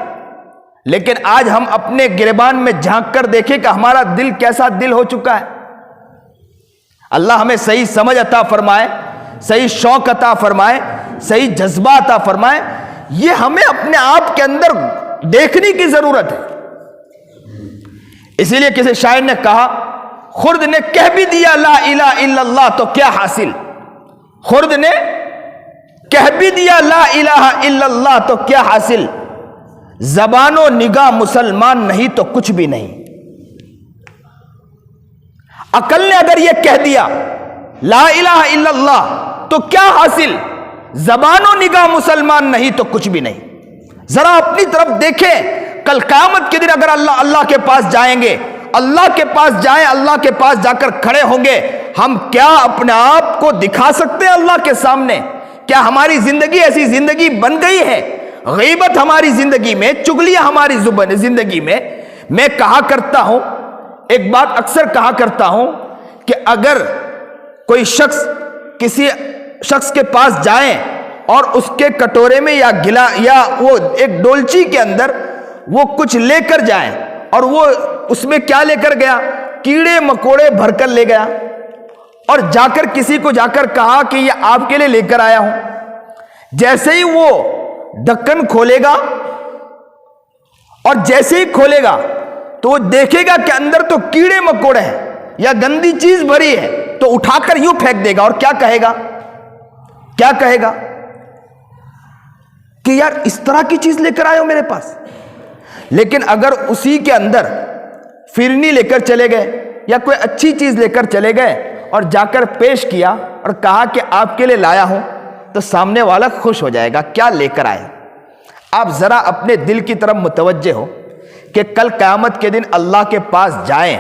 لیکن آج ہم اپنے گریبان میں جھانک کر دیکھیں کہ ہمارا دل کیسا دل ہو چکا ہے۔ اللہ ہمیں صحیح سمجھ عطا فرمائے، صحیح شوق عطا فرمائے، صحیح جذبہ عطا فرمائے۔ یہ ہمیں اپنے آپ کے اندر دیکھنے کی ضرورت ہے۔ اسی لیے کسی شاعر نے کہا، خرد نے کہہ بھی دیا لا الہ الا اللہ تو کیا حاصل، خرد نے کہہ بھی دیا لا الہ الا اللہ تو کیا حاصل، زبان و نگاہ مسلمان نہیں تو کچھ بھی نہیں۔ عقل نے اگر یہ کہہ دیا لا الہ الا اللہ تو کیا حاصل، زبان و نگاہ مسلمان نہیں تو کچھ بھی نہیں۔ ذرا اپنی طرف دیکھیں، کل قیامت کے دن اگر اللہ کے پاس جائیں گے، اللہ کے پاس جائیں، اللہ کے پاس جا کر کھڑے ہوں گے، ہم کیا اپنے آپ کو دکھا سکتے ہیں اللہ کے سامنے؟ کیا ہماری زندگی ایسی زندگی بن گئی ہے؟ غیبت ہماری زندگی میں، چغلیاں ہماری زندگی میں۔ میں کہا کرتا ہوں، ایک بات اکثر کہا کرتا ہوں کہ اگر کوئی شخص کسی شخص کے پاس جائیں اور اس کے کٹورے میں یا وہ ایک ڈولچی کے اندر وہ کچھ لے کر جائیں، اور وہ اس میں کیا لے کر گیا، کیڑے مکوڑے بھر کر لے گیا، اور جا کر کسی کو جا کر کہا کہ یہ آپ کے لیے لے کر آیا ہوں، جیسے ہی وہ ڈھکن کھولے گا اور جیسے ہی کھولے گا تو وہ دیکھے گا کہ اندر تو کیڑے مکوڑے ہیں یا گندی چیز بھری ہے، تو اٹھا کر یوں پھینک دے گا، اور کیا کہے گا، کیا کہے گا کہ یار اس طرح کی چیز لے کر آئے ہو میرے پاس۔ لیکن اگر اسی کے اندر فرنی لے کر چلے گئے یا کوئی اچھی چیز لے کر چلے گئے اور جا کر پیش کیا اور کہا کہ آپ کے لیے لایا ہوں، تو سامنے والا خوش ہو جائے گا، کیا لے کر آئے۔ آپ ذرا اپنے دل کی طرف متوجہ ہو کہ کل قیامت کے دن اللہ کے پاس جائیں،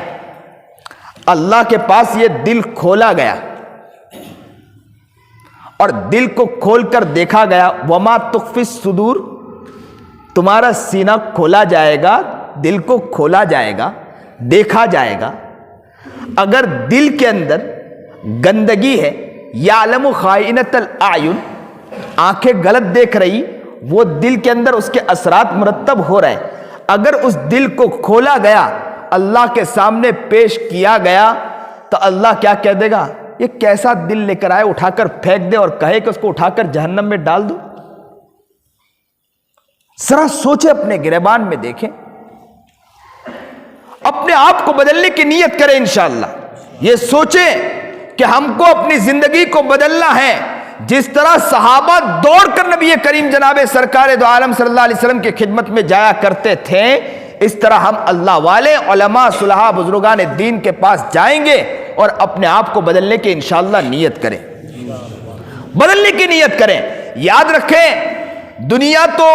اللہ کے پاس یہ دل کھولا گیا اور دل کو کھول کر دیکھا گیا، وما تخفی الصدور، تمہارا سینہ کھولا جائے گا، دل کو کھولا جائے گا، دیکھا جائے گا۔ اگر دل کے اندر گندگی ہے، یعلم خائنۃ الاعین، آنکھیں غلط دیکھ رہی، وہ دل کے اندر اس کے اثرات مرتب ہو رہے، اگر اس دل کو کھولا گیا، اللہ کے سامنے پیش کیا گیا، تو اللہ کیا کہہ دے گا، یہ کیسا دل لے کر آئے، اٹھا کر پھینک دے اور کہے کہ اس کو اٹھا کر جہنم میں ڈال دو۔ ذرا سوچے، اپنے گریبان میں دیکھیں، اپنے آپ کو بدلنے کی نیت کریں انشاءاللہ۔ یہ سوچیں کہ ہم کو اپنی زندگی کو بدلنا ہے، جس طرح صحابہ دوڑ کر نبی کریم جناب سرکار دو عالم صلی اللہ علیہ وسلم کی خدمت میں جایا کرتے تھے، اس طرح ہم اللہ والے علماء صلحاء بزرگان دین کے پاس جائیں گے اور اپنے آپ کو بدلنے کی انشاءاللہ نیت کریں، بدلنے کی نیت کریں۔ یاد رکھیں، دنیا تو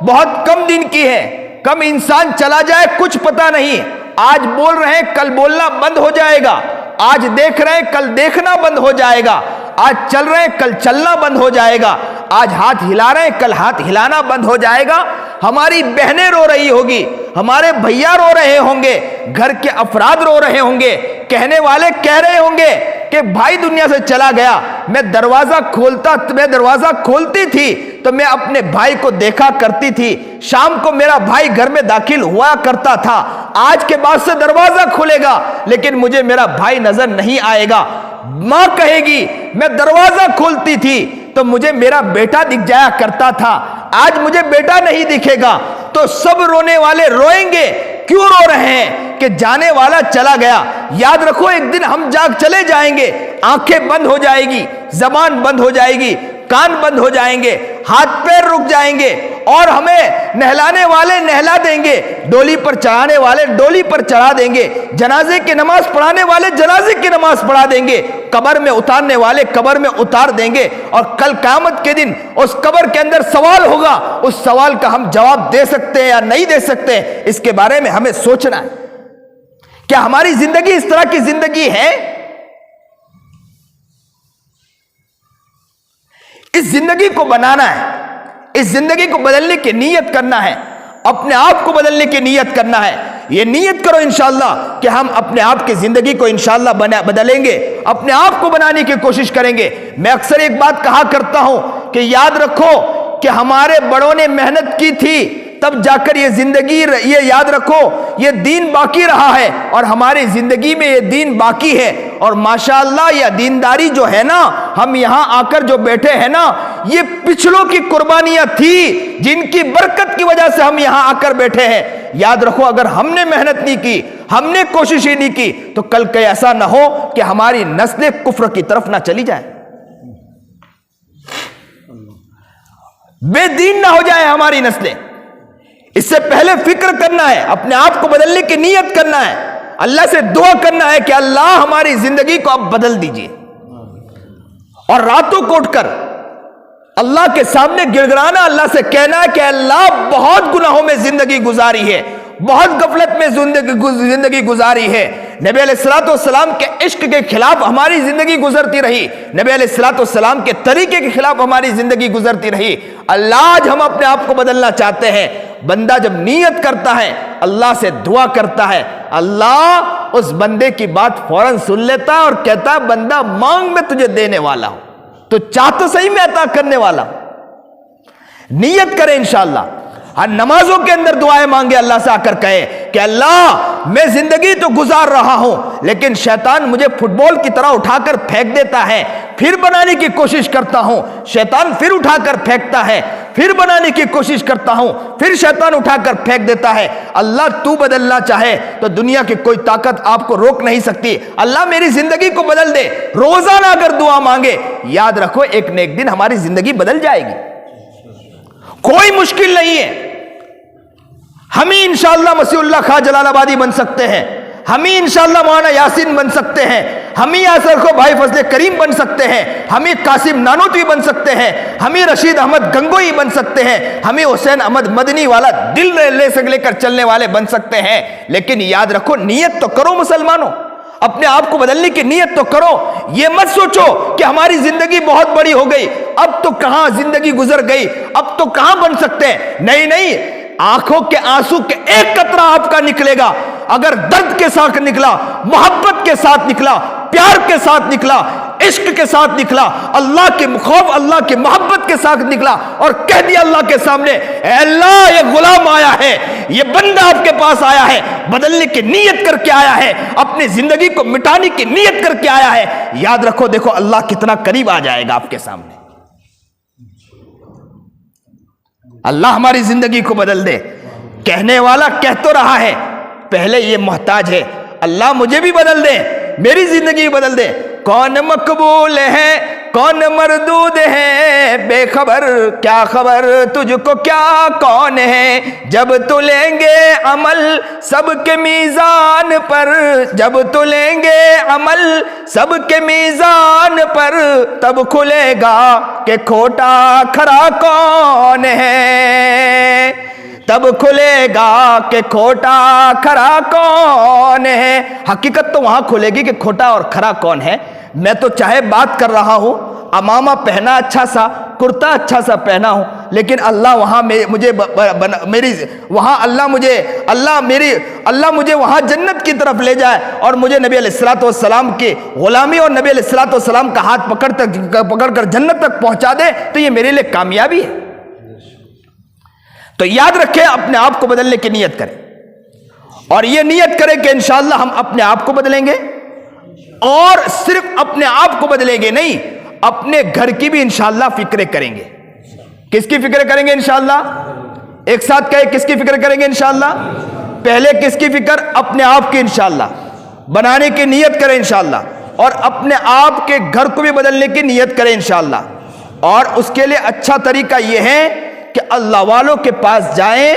بہت کم دن کی ہے، کم انسان چلا جائے کچھ پتہ نہیں، آج بول رہے ہیں کل بولنا بند ہو جائے گا، آج دیکھ رہے ہیں کل دیکھنا بند ہو جائے گا، آج چل رہے ہیں کل چلنا بند ہو جائے گا، آج ہاتھ ہلا رہے ہیں کل ہاتھ ہلانا بند ہو جائے گا، ہماری بہنیں رو رہی ہوگی، ہمارے بھیا رو رہے ہوں گے، گھر کے افراد رو رہے ہوں گے، کہنے والے کہہ رہے ہوں گے کہ بھائی دنیا سے چلا گیا، میں دروازہ کھولتی تھی تو میں اپنے بھائی کو دیکھا کرتی تھی، شام کو میرا بھائی گھر میں داخل ہوا کرتا تھا، آج کے بعد سے دروازہ کھلے گا لیکن مجھے میرا بھائی نظر نہیں آئے گا۔ ماں کہے گی میں دروازہ کھولتی تھی تو مجھے میرا بیٹا دکھ جایا کرتا تھا، آج مجھے بیٹا نہیں دکھے گا، تو سب رونے والے روئیں گے۔ کیوں رو رہے ہیں؟ کہ جانے والا چلا گیا۔ یاد رکھو ایک دن ہم جاگ چلے جائیں گے، آنکھیں بند ہو جائے گی، زبان بند ہو جائے گی، کان بند ہو جائیں گے، ہاتھ پیر رک جائیں گے، اور ہمیں نہلانے والے نہلا دیں گے، ڈولی پر چڑھانے والے ڈولی پر چڑھا دیں گے، جنازے کی نماز پڑھانے والے جنازے کی نماز پڑھا دیں گے، قبر میں اتارنے والے قبر میں اتار دیں گے، اور کل قیامت کے دن اس قبر کے اندر سوال ہوگا، اس سوال کا ہم جواب دے سکتے ہیں یا نہیں دے سکتے، اس کے بارے میں ہمیں سوچنا ہے۔ کیا ہماری زندگی اس طرح کی زندگی ہے؟ اس زندگی کو بنانا ہے، اس زندگی کو بدلنے کی نیت کرنا ہے، اپنے آپ کو بدلنے کی نیت کرنا ہے۔ یہ نیت کرو انشاءاللہ کہ ہم اپنے آپ کی زندگی کو انشاءاللہ بدلیں گے، اپنے آپ کو بنانے کی کوشش کریں گے۔ میں اکثر ایک بات کہا کرتا ہوں کہ یاد رکھو کہ ہمارے بڑوں نے محنت کی تھی تب جا کر یہ زندگی، یہ یاد رکھو یہ دین باقی رہا ہے، اور ہماری زندگی میں یہ دین باقی ہے، اور ماشاءاللہ یہ دینداری جو ہے نا، ہم یہاں آ کر جو بیٹھے ہیں نا، یہ پچھلوں کی قربانیاں تھی جن کی برکت کی وجہ سے ہم یہاں آ کر بیٹھے ہیں۔ یاد رکھو اگر ہم نے محنت نہیں کی، ہم نے کوشش ہی نہیں کی، تو کل کہ ایسا نہ ہو کہ ہماری نسلیں کفر کی طرف نہ چلی جائیں، بے دین نہ ہو جائے ہماری نسلیں۔ اس سے پہلے فکر کرنا ہے، اپنے آپ کو بدلنے کی نیت کرنا ہے، اللہ سے دعا کرنا ہے کہ اللہ ہماری زندگی کو اب بدل دیجئے، اور راتوں کو اٹھ کر اللہ کے سامنے گڑ گڑانا، اللہ سے کہنا ہے کہ اللہ بہت گناہوں میں زندگی گزاری ہے، بہت غفلت میں زندگی گزاری ہے، نبی علیہ السلام کے عشق کے خلاف ہماری زندگی گزرتی رہی، نبی علیہ السلام کے طریقے کے خلاف ہماری زندگی گزرتی رہی۔ اللہ آج ہم اپنے آپ کو بدلنا چاہتے ہیں۔ بندہ جب نیت کرتا ہے، اللہ سے دعا کرتا ہے، اللہ اس بندے کی بات فوراً سن لیتا ہے اور کہتا ہے بندہ مانگ میں تجھے دینے والا ہوں، تو چاہ تو صحیح میں عطا کرنے والا ہوں۔ نیت کرے انشاءاللہ، ہر نمازوں کے اندر دعائیں مانگے، اللہ سے آ کر کہے کہ اللہ میں زندگی تو گزار رہا ہوں لیکن شیطان مجھے فٹ بال کی طرح اٹھا کر پھینک دیتا ہے، پھر بنانے کی کوشش کرتا ہوں، شیطان پھر اٹھا کر پھینکتا ہے، پھر بنانے کی کوشش کرتا ہوں، پھر شیطان اٹھا کر پھینک دیتا ہے۔ اللہ تو بدلنا چاہے تو دنیا کی کوئی طاقت آپ کو روک نہیں سکتی۔ اللہ میری زندگی کو بدل دے، روزانہ اگر دعا مانگے، یاد رکھو ایک نہ ایک دن ہماری زندگی بدل جائے گی، کوئی مشکل نہیں ہے۔ ہم ہی انشاءاللہ مسیح اللہ خان جلال آبادی بن سکتے ہیں، ہم ہی انشاءاللہ مولانا یاسین بن سکتے ہیں، ہم ہی آصر کو بھائی فضل کریم بن سکتے ہیں، ہم ہی قاسم نانوتوی بن سکتے ہیں، ہم ہی رشید احمد گنگوئی بن سکتے ہیں، ہم ہی حسین احمد مدنی والا دل لے کر چلنے والے بن سکتے ہیں۔ لیکن یاد رکھو نیت تو کرو مسلمانوں، اپنے آپ کو بدلنے کی نیت تو کرو۔ یہ مت سوچو کہ ہماری زندگی بہت بڑی ہو گئی، اب تو کہاں زندگی گزر گئی، اب تو کہاں بن سکتے ہیں۔ نہیں نہیں، آنکھوں کے آنسو کے ایک قطرہ آپ کا نکلے گا، اگر درد کے ساتھ نکلا، محبت کے ساتھ نکلا، پیار کے ساتھ نکلا، عشق کے ساتھ نکلا، اللہ کے خوف، اللہ کی محبت کے ساتھ نکلا، اور کہہ دیا اللہ کے سامنے اے اللہ یہ غلام آیا ہے، یہ بندہ آپ کے پاس آیا ہے، بدلنے کی نیت کر کے آیا ہے، اپنی زندگی کو مٹانے کی نیت کر کے آیا ہے، یاد رکھو دیکھو اللہ کتنا قریب آ جائے گا آپ کے سامنے۔ اللہ ہماری زندگی کو بدل دے۔ کہنے والا کہہ تو رہا ہے، پہلے یہ محتاج ہے اللہ مجھے بھی بدل دے، میری زندگی بدل دے۔ کون مقبول ہے کون مردود ہے، بے خبر کیا خبر تجھ کو کیا کون ہے، جب تو لیں گے عمل سب کے میزان پر، جب تو لیں گے عمل سب کے میزان پر، تب کھلے گا کہ کھوٹا کھرا کون ہے، تب کھلے گا کہ کھوٹا کھرا کون ہے. حقیقت تو وہاں کھلے گی کہ کھوٹا اور کھرا کون ہے. میں تو چاہے بات کر رہا ہوں، امامہ پہنا اچھا سا، کرتا اچھا سا پہنا ہوں، لیکن اللہ وہاں مجھے وہاں جنت کی طرف لے جائے اور مجھے نبی علیہ الصلوۃ والسلام کی غلامی اور نبی علیہ الصلوۃ والسلام کا ہاتھ پکڑ کر جنت تک پہنچا دے تو یہ میرے لیے کامیابی ہے. تو یاد رکھیں، اپنے آپ کو بدلنے کی نیت کریں، اور یہ نیت کریں کہ انشاءاللہ ہم اپنے آپ کو بدلیں گے، اور صرف اپنے آپ کو بدلیں گے نہیں، اپنے گھر کی بھی انشاءاللہ فکریں کریں گے. کس کی فکر کریں گے انشاءاللہ؟ ایک ساتھ کہے، کس کی فکر کریں گے انشاءاللہ؟ پہلے کس کی فکر؟ اپنے آپ کی انشاءاللہ بنانے کی نیت کریں انشاءاللہ، اور اپنے آپ کے گھر کو بھی بدلنے کی نیت کریں انشاءاللہ. اور اس کے لیے اچھا طریقہ یہ ہے کہ اللہ والوں کے پاس جائیں،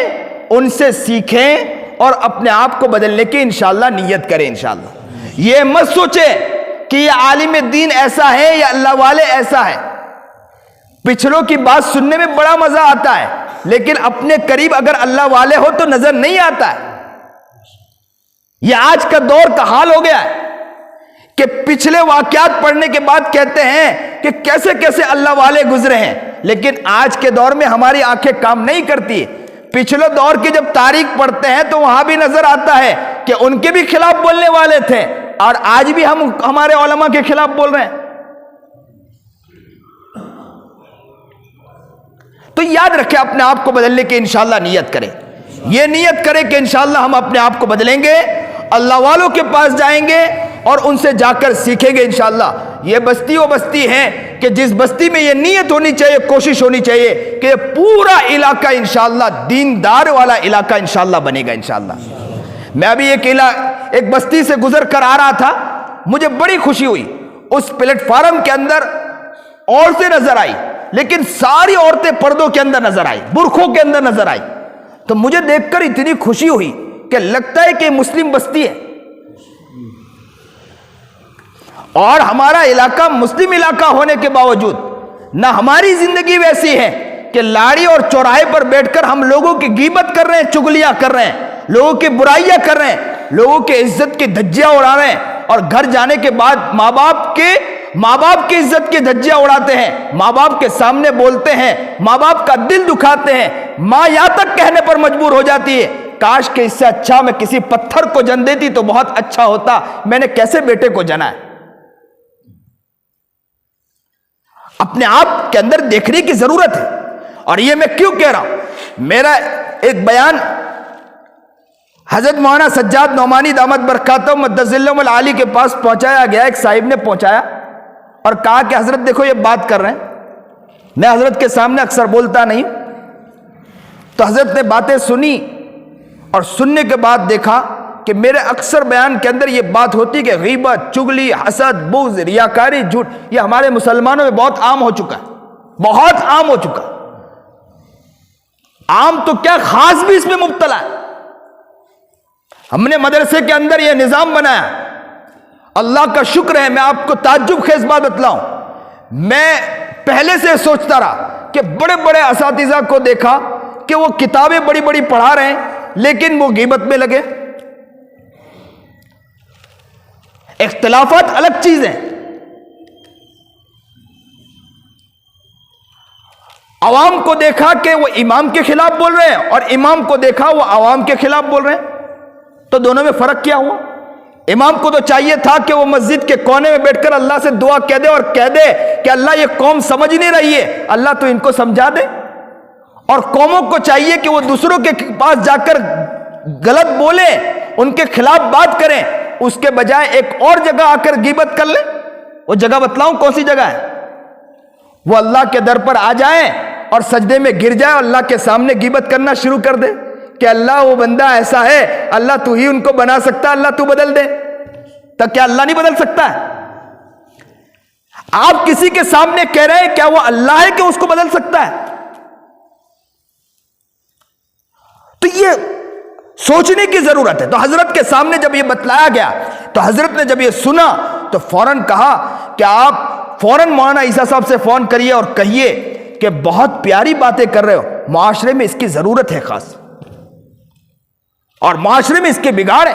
ان سے سیکھیں اور اپنے آپ کو بدلنے کی انشاءاللہ نیت کریں انشاءاللہ. یہ مت سوچیں کہ یہ عالم دین ایسا ہے یا اللہ والے ایسا ہے. پچھلوں کی بات سننے میں بڑا مزہ آتا ہے، لیکن اپنے قریب اگر اللہ والے ہو تو نظر نہیں آتا ہے. یہ آج کا دور کا حال ہو گیا ہے کہ پچھلے واقعات پڑھنے کے بعد کہتے ہیں کہ کیسے کیسے اللہ والے گزرے ہیں، لیکن آج کے دور میں ہماری آنکھیں کام نہیں کرتی. پچھلے دور کی جب تاریخ پڑھتے ہیں تو وہاں بھی نظر آتا ہے کہ ان کے بھی خلاف بولنے والے تھے، اور آج بھی ہم ہمارے علماء کے خلاف بول رہے ہیں. تو یاد رکھیں، اپنے آپ کو بدلنے کی انشاءاللہ نیت کریں. یہ نیت کریں کہ انشاءاللہ ہم اپنے آپ کو بدلیں گے، اللہ والوں کے پاس جائیں گے اور ان سے جا کر سیکھیں گے انشاءاللہ. یہ بستی وہ بستی ہے کہ جس بستی میں یہ نیت ہونی چاہیے، کوشش ہونی چاہیے کہ یہ پورا علاقہ انشاءاللہ دیندار والا علاقہ انشاءاللہ بنے گا انشاءاللہ. میں ابھی ایک بستی سے گزر کر آ رہا تھا، مجھے بڑی خوشی ہوئی. اس پلیٹ فارم کے اندر عورتیں نظر آئی، لیکن ساری عورتیں پردوں کے اندر نظر آئی، برقعوں کے اندر نظر آئی. تو مجھے دیکھ کر اتنی خوشی ہوئی کہ لگتا ہے کہ مسلم بستی ہے، اور ہمارا علاقہ مسلم علاقہ ہونے کے باوجود نہ ہماری زندگی ویسی ہے کہ لاڑی اور چوراہے پر بیٹھ کر ہم لوگوں کی غیبت کر رہے ہیں، چگلیاں کر رہے ہیں، لوگوں کی برائیاں کر رہے ہیں، لوگوں کی عزت کی دھجیاں اڑا رہے ہیں، اور گھر جانے کے بعد ماں باپ کی عزت کی دھجیاں اڑاتے ہیں، ماں باپ کے سامنے بولتے ہیں، ماں باپ کا دل دکھاتے ہیں. ماں یہاں تک کہنے پر مجبور ہو جاتی ہے، کاش کہ اس سے اچھا میں کسی پتھر کو جن دیتی تو بہت اچھا ہوتا، میں نے کیسے بیٹے کو جنا ہے. اپنے آپ کے اندر دیکھنے کی ضرورت ہے. اور یہ میں کیوں کہہ رہا ہوں، میرا ایک بیان حضرت مولانا سجاد نعمانی دامت برکاتہ مدظلہم العالی کے پاس پہنچایا گیا. ایک صاحب نے پہنچایا اور کہا کہ حضرت دیکھو یہ بات کر رہے ہیں. میں حضرت کے سامنے اکثر بولتا نہیں، تو حضرت نے باتیں سنی، اور سننے کے بعد دیکھا کہ میرے اکثر بیان کے اندر یہ بات ہوتی کہ غیبت، چگلی، حسد، بغض، ریاکاری، جھوٹ، یہ ہمارے مسلمانوں میں بہت عام ہو چکا ہے، بہت عام ہو چکا. عام تو کیا، خاص بھی اس میں مبتلا ہے. ہم نے مدرسے کے اندر یہ نظام بنایا. اللہ کا شکر ہے، میں آپ کو تعجب خیز بات بتلاؤں، میں پہلے سے سوچتا رہا کہ بڑے بڑے اساتذہ کو دیکھا کہ وہ کتابیں بڑی بڑی پڑھا رہے ہیں، لیکن وہ غیبت میں لگے. اختلافات الگ چیز ہیں. عوام کو دیکھا کہ وہ امام کے خلاف بول رہے ہیں، اور امام کو دیکھا وہ عوام کے خلاف بول رہے ہیں. تو دونوں میں فرق کیا ہوا؟ امام کو تو چاہیے تھا کہ وہ مسجد کے کونے میں بیٹھ کر اللہ سے دعا کہہ دے، اور کہہ دے کہ اللہ یہ قوم سمجھ نہیں رہی ہے، اللہ تو ان کو سمجھا دے. اور قوموں کو چاہیے کہ وہ دوسروں کے پاس جا کر غلط بولیں، ان کے خلاف بات کریں، اس کے بجائے ایک اور جگہ آ کر غیبت کر لیں. وہ جگہ بتلاؤں کون سی جگہ ہے؟ وہ اللہ کے در پر آ جائیں اور سجدے میں گر جائے اور اللہ کے سامنے غیبت کرنا شروع کر دے کہ اللہ وہ بندہ ایسا ہے، اللہ تو ہی ان کو بنا سکتا، اللہ تو بدل دے. تو کیا اللہ نہیں بدل سکتا ہے؟ آپ کسی کے سامنے کہہ رہے ہیں، کیا وہ اللہ ہے کہ اس کو بدل سکتا ہے؟ تو یہ سوچنے کی ضرورت ہے. تو حضرت کے سامنے جب یہ بتلایا گیا تو حضرت نے جب یہ سنا تو فوراً کہا کہ آپ فوراً مولانا عیسیٰ صاحب سے فون کریے اور کہیے کہ بہت پیاری باتیں کر رہے ہو، معاشرے میں اس کی ضرورت ہے خاص. اور معاشرے میں اس کے بگاڑ ہے.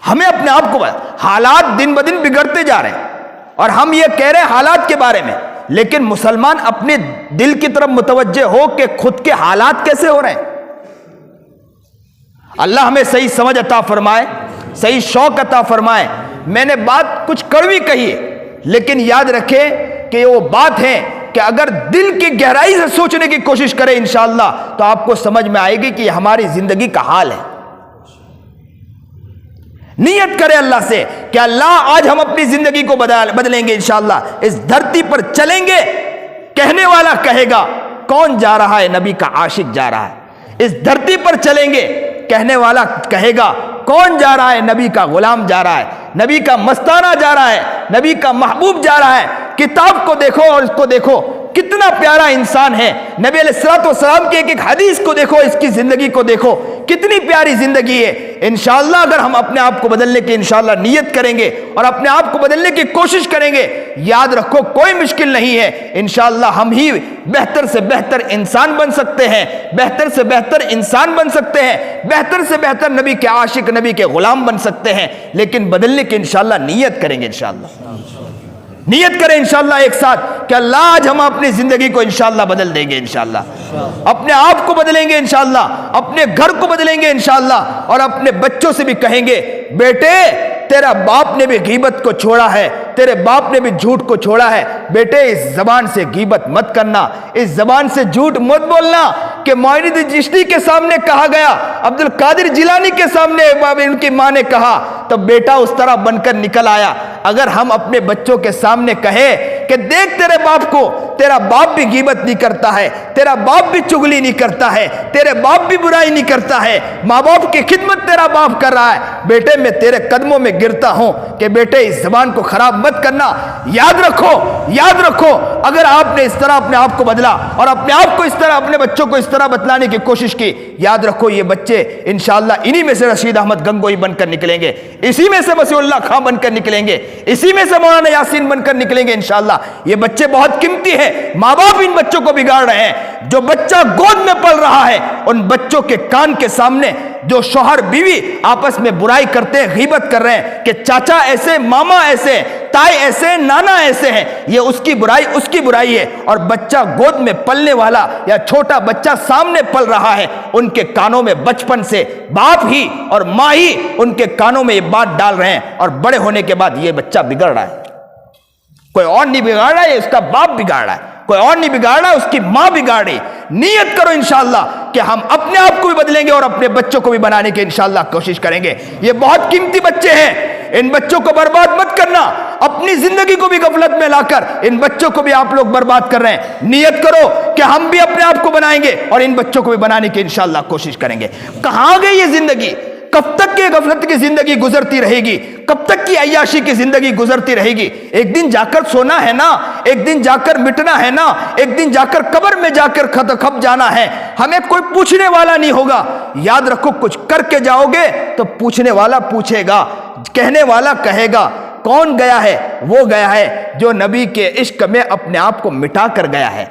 ہمیں اپنے آپ کو حالات دن بدن بگڑتے جا رہے ہیں اور ہم یہ کہہ رہے ہیں حالات کے بارے میں، لیکن مسلمان اپنے دل کی طرف متوجہ ہو کہ خود کے حالات کیسے ہو رہے ہیں. اللہ ہمیں صحیح سمجھ عطا فرمائے، صحیح شوق عطا فرمائے. میں نے بات کچھ کڑوی کہی ہے، لیکن یاد رکھیں کہ وہ بات ہے کہ اگر دل کی گہرائی سے سوچنے کی کوشش کریں انشاءاللہ تو آپ کو سمجھ میں آئے گی کہ یہ ہماری زندگی کا حال ہے. نیت کرے اللہ سے کہ اللہ آج ہم اپنی زندگی کو بدلیں گے انشاءاللہ. اس دھرتی پر چلیں گے، کہنے والا کہے گا کون جا رہا ہے؟ نبی کا عاشق جا رہا ہے. اس دھرتی پر چلیں گے، کہنے والا کہے گا کون جا رہا ہے؟ نبی کا غلام جا رہا ہے، نبی کا مستانہ جا رہا ہے، نبی کا محبوب جا رہا ہے. کتاب کو دیکھو اور اس کو دیکھو، کتنا پیارا انسان ہے. نبی علیہ الصلوۃ والسلام کی ایک ایک حدیث کو دیکھو، اس کی زندگی کو دیکھو، کتنی پیاری زندگی ہے. انشاءاللہ اگر ہم اپنے آپ کو بدلنے کی انشاءاللہ نیت کریں گے اور اپنے آپ کو بدلنے کی کوشش کریں گے، یاد رکھو کوئی مشکل نہیں ہے. انشاءاللہ ہم ہی بہتر سے بہتر انسان بن سکتے ہیں، بہتر سے بہتر انسان بن سکتے ہیں، بہتر سے بہتر نبی کے عاشق، نبی کے غلام بن سکتے ہیں. لیکن بدلنے کی انشاءاللہ نیت کریں گے. انشاءاللہ نیت کریں انشاءاللہ ایک ساتھ کہ اللہ آج ہم اپنی زندگی کو انشاءاللہ بدل دیں گے. انشاءاللہ اپنے آپ کو بدلیں گے، انشاءاللہ اپنے گھر کو بدلیں گے انشاءاللہ، اور اپنے بچوں سے بھی کہیں گے بیٹے تیرا باپ نے بھی غیبت کو چھوڑا ہے، تیرے باپ نے بھی جھوٹ کو چھوڑا ہے. بیٹے اس زبان سے غیبت مت کرنا، اس زبان سے جھوٹ مت بولنا. کہ معین الدین چشتی کے سامنے کہا گیا، عبد القادر جیلانی کے سامنے ان کی ماں نے کہا تو بیٹا اس طرح بن کر نکل آیا. اگر ہم اپنے بچوں کے سامنے کہیں کہ دیکھ تیرے باپ کو، تیرا باپ بھی غیبت نہیں کرتا ہے، تیرا باپ بھی چغلی نہیں کرتا ہے، تیرے باپ بھی برائی نہیں کرتا ہے، ماں باپ کی خدمت تیرا باپ کر رہا ہے، بیٹے میں تیرے قدموں میں گرتا ہوں کہ بیٹے اس زبان کو خراب مت کرنا. یاد رکھو، یاد رکھو، اگر آپ نے اس طرح اپنے آپ کو بدلا اور اپنے آپ کو اس طرح، اپنے بچوں کو اس طرح بتلانے کی کوشش کی، یاد رکھو یہ بچے انشاءاللہ انہی میں سے رشید احمد گنگوئی بن کر نکلیں گے، اسی میں سے مسیح اللہ خان بن کر نکلیں گے، اسی میں سے مولانا یاسین بن کر نکلیں گے انشاءاللہ. یہ بچے بہت قیمتی ہیں، ماں باپ ان بچوں کو بگاڑ رہے ہیں. جو بچہ گود میں پل رہا ہے ان بچوں کے کان کے سامنے جو شوہر بیوی آپس میں برائی کرتے ہیں، غیبت کر رہے ہیں کہ چاچا ایسے، ماما ایسے، تائی ایسے، نانا ایسے ہیں، یہ اس کی برائی اس کی برائی ہے. اور بچہ گود میں پلنے والا یا چھوٹا بچہ سامنے پل رہا ہے، ان کے کانوں میں بچپن سے باپ ہی اور ماں ہی ان کے کانوں میں یہ بات ڈال رہے ہیں، اور بڑے ہونے کے بعد یہ بچہ بگڑ رہا ہے. کوئی اور نہیں بگاڑ رہا ہے، اس کا باپ بگاڑ رہا ہے، کوئی اور نہیں بگاڑ رہا ہے، اس کی ماں بگاڑ رہی. نیت کرو انشاءاللہ کہ ہم اپنے آپ کو بھی بدلیں گے اور اپنے بچوں کو بھی بنانے کی انشاءاللہ کوشش کریں گے. یہ بہت قیمتی بچے ہیں، ان بچوں کو برباد مت کرنا. اپنی زندگی کو بھی غفلت میں لا کر ان بچوں کو بھی آپ لوگ برباد کر رہے ہیں. نیت کرو کہ ہم بھی اپنے آپ کو بنائیں گے اور ان بچوں کو بھی بنانے کی انشاءاللہ کوشش کریں گے. کہاں گئی یہ زندگی؟ کب تک یہ غفلت کی زندگی گزرتی رہے گی؟ کب تک کی عیاشی کی زندگی گزرتی رہے گی؟ ایک دن جا کر سونا ہے نا، ایک دن جا کر مٹنا ہے نا، ایک دن جا کر قبر میں جا کر کھپ جانا ہے. ہمیں کوئی پوچھنے والا نہیں ہوگا. یاد رکھو کچھ کر کے جاؤ گے تو پوچھنے والا پوچھے گا، کہنے والا کہے گا. کون گیا ہے؟ وہ گیا ہے جو نبی کے عشق میں اپنے آپ کو مٹا کر گیا ہے،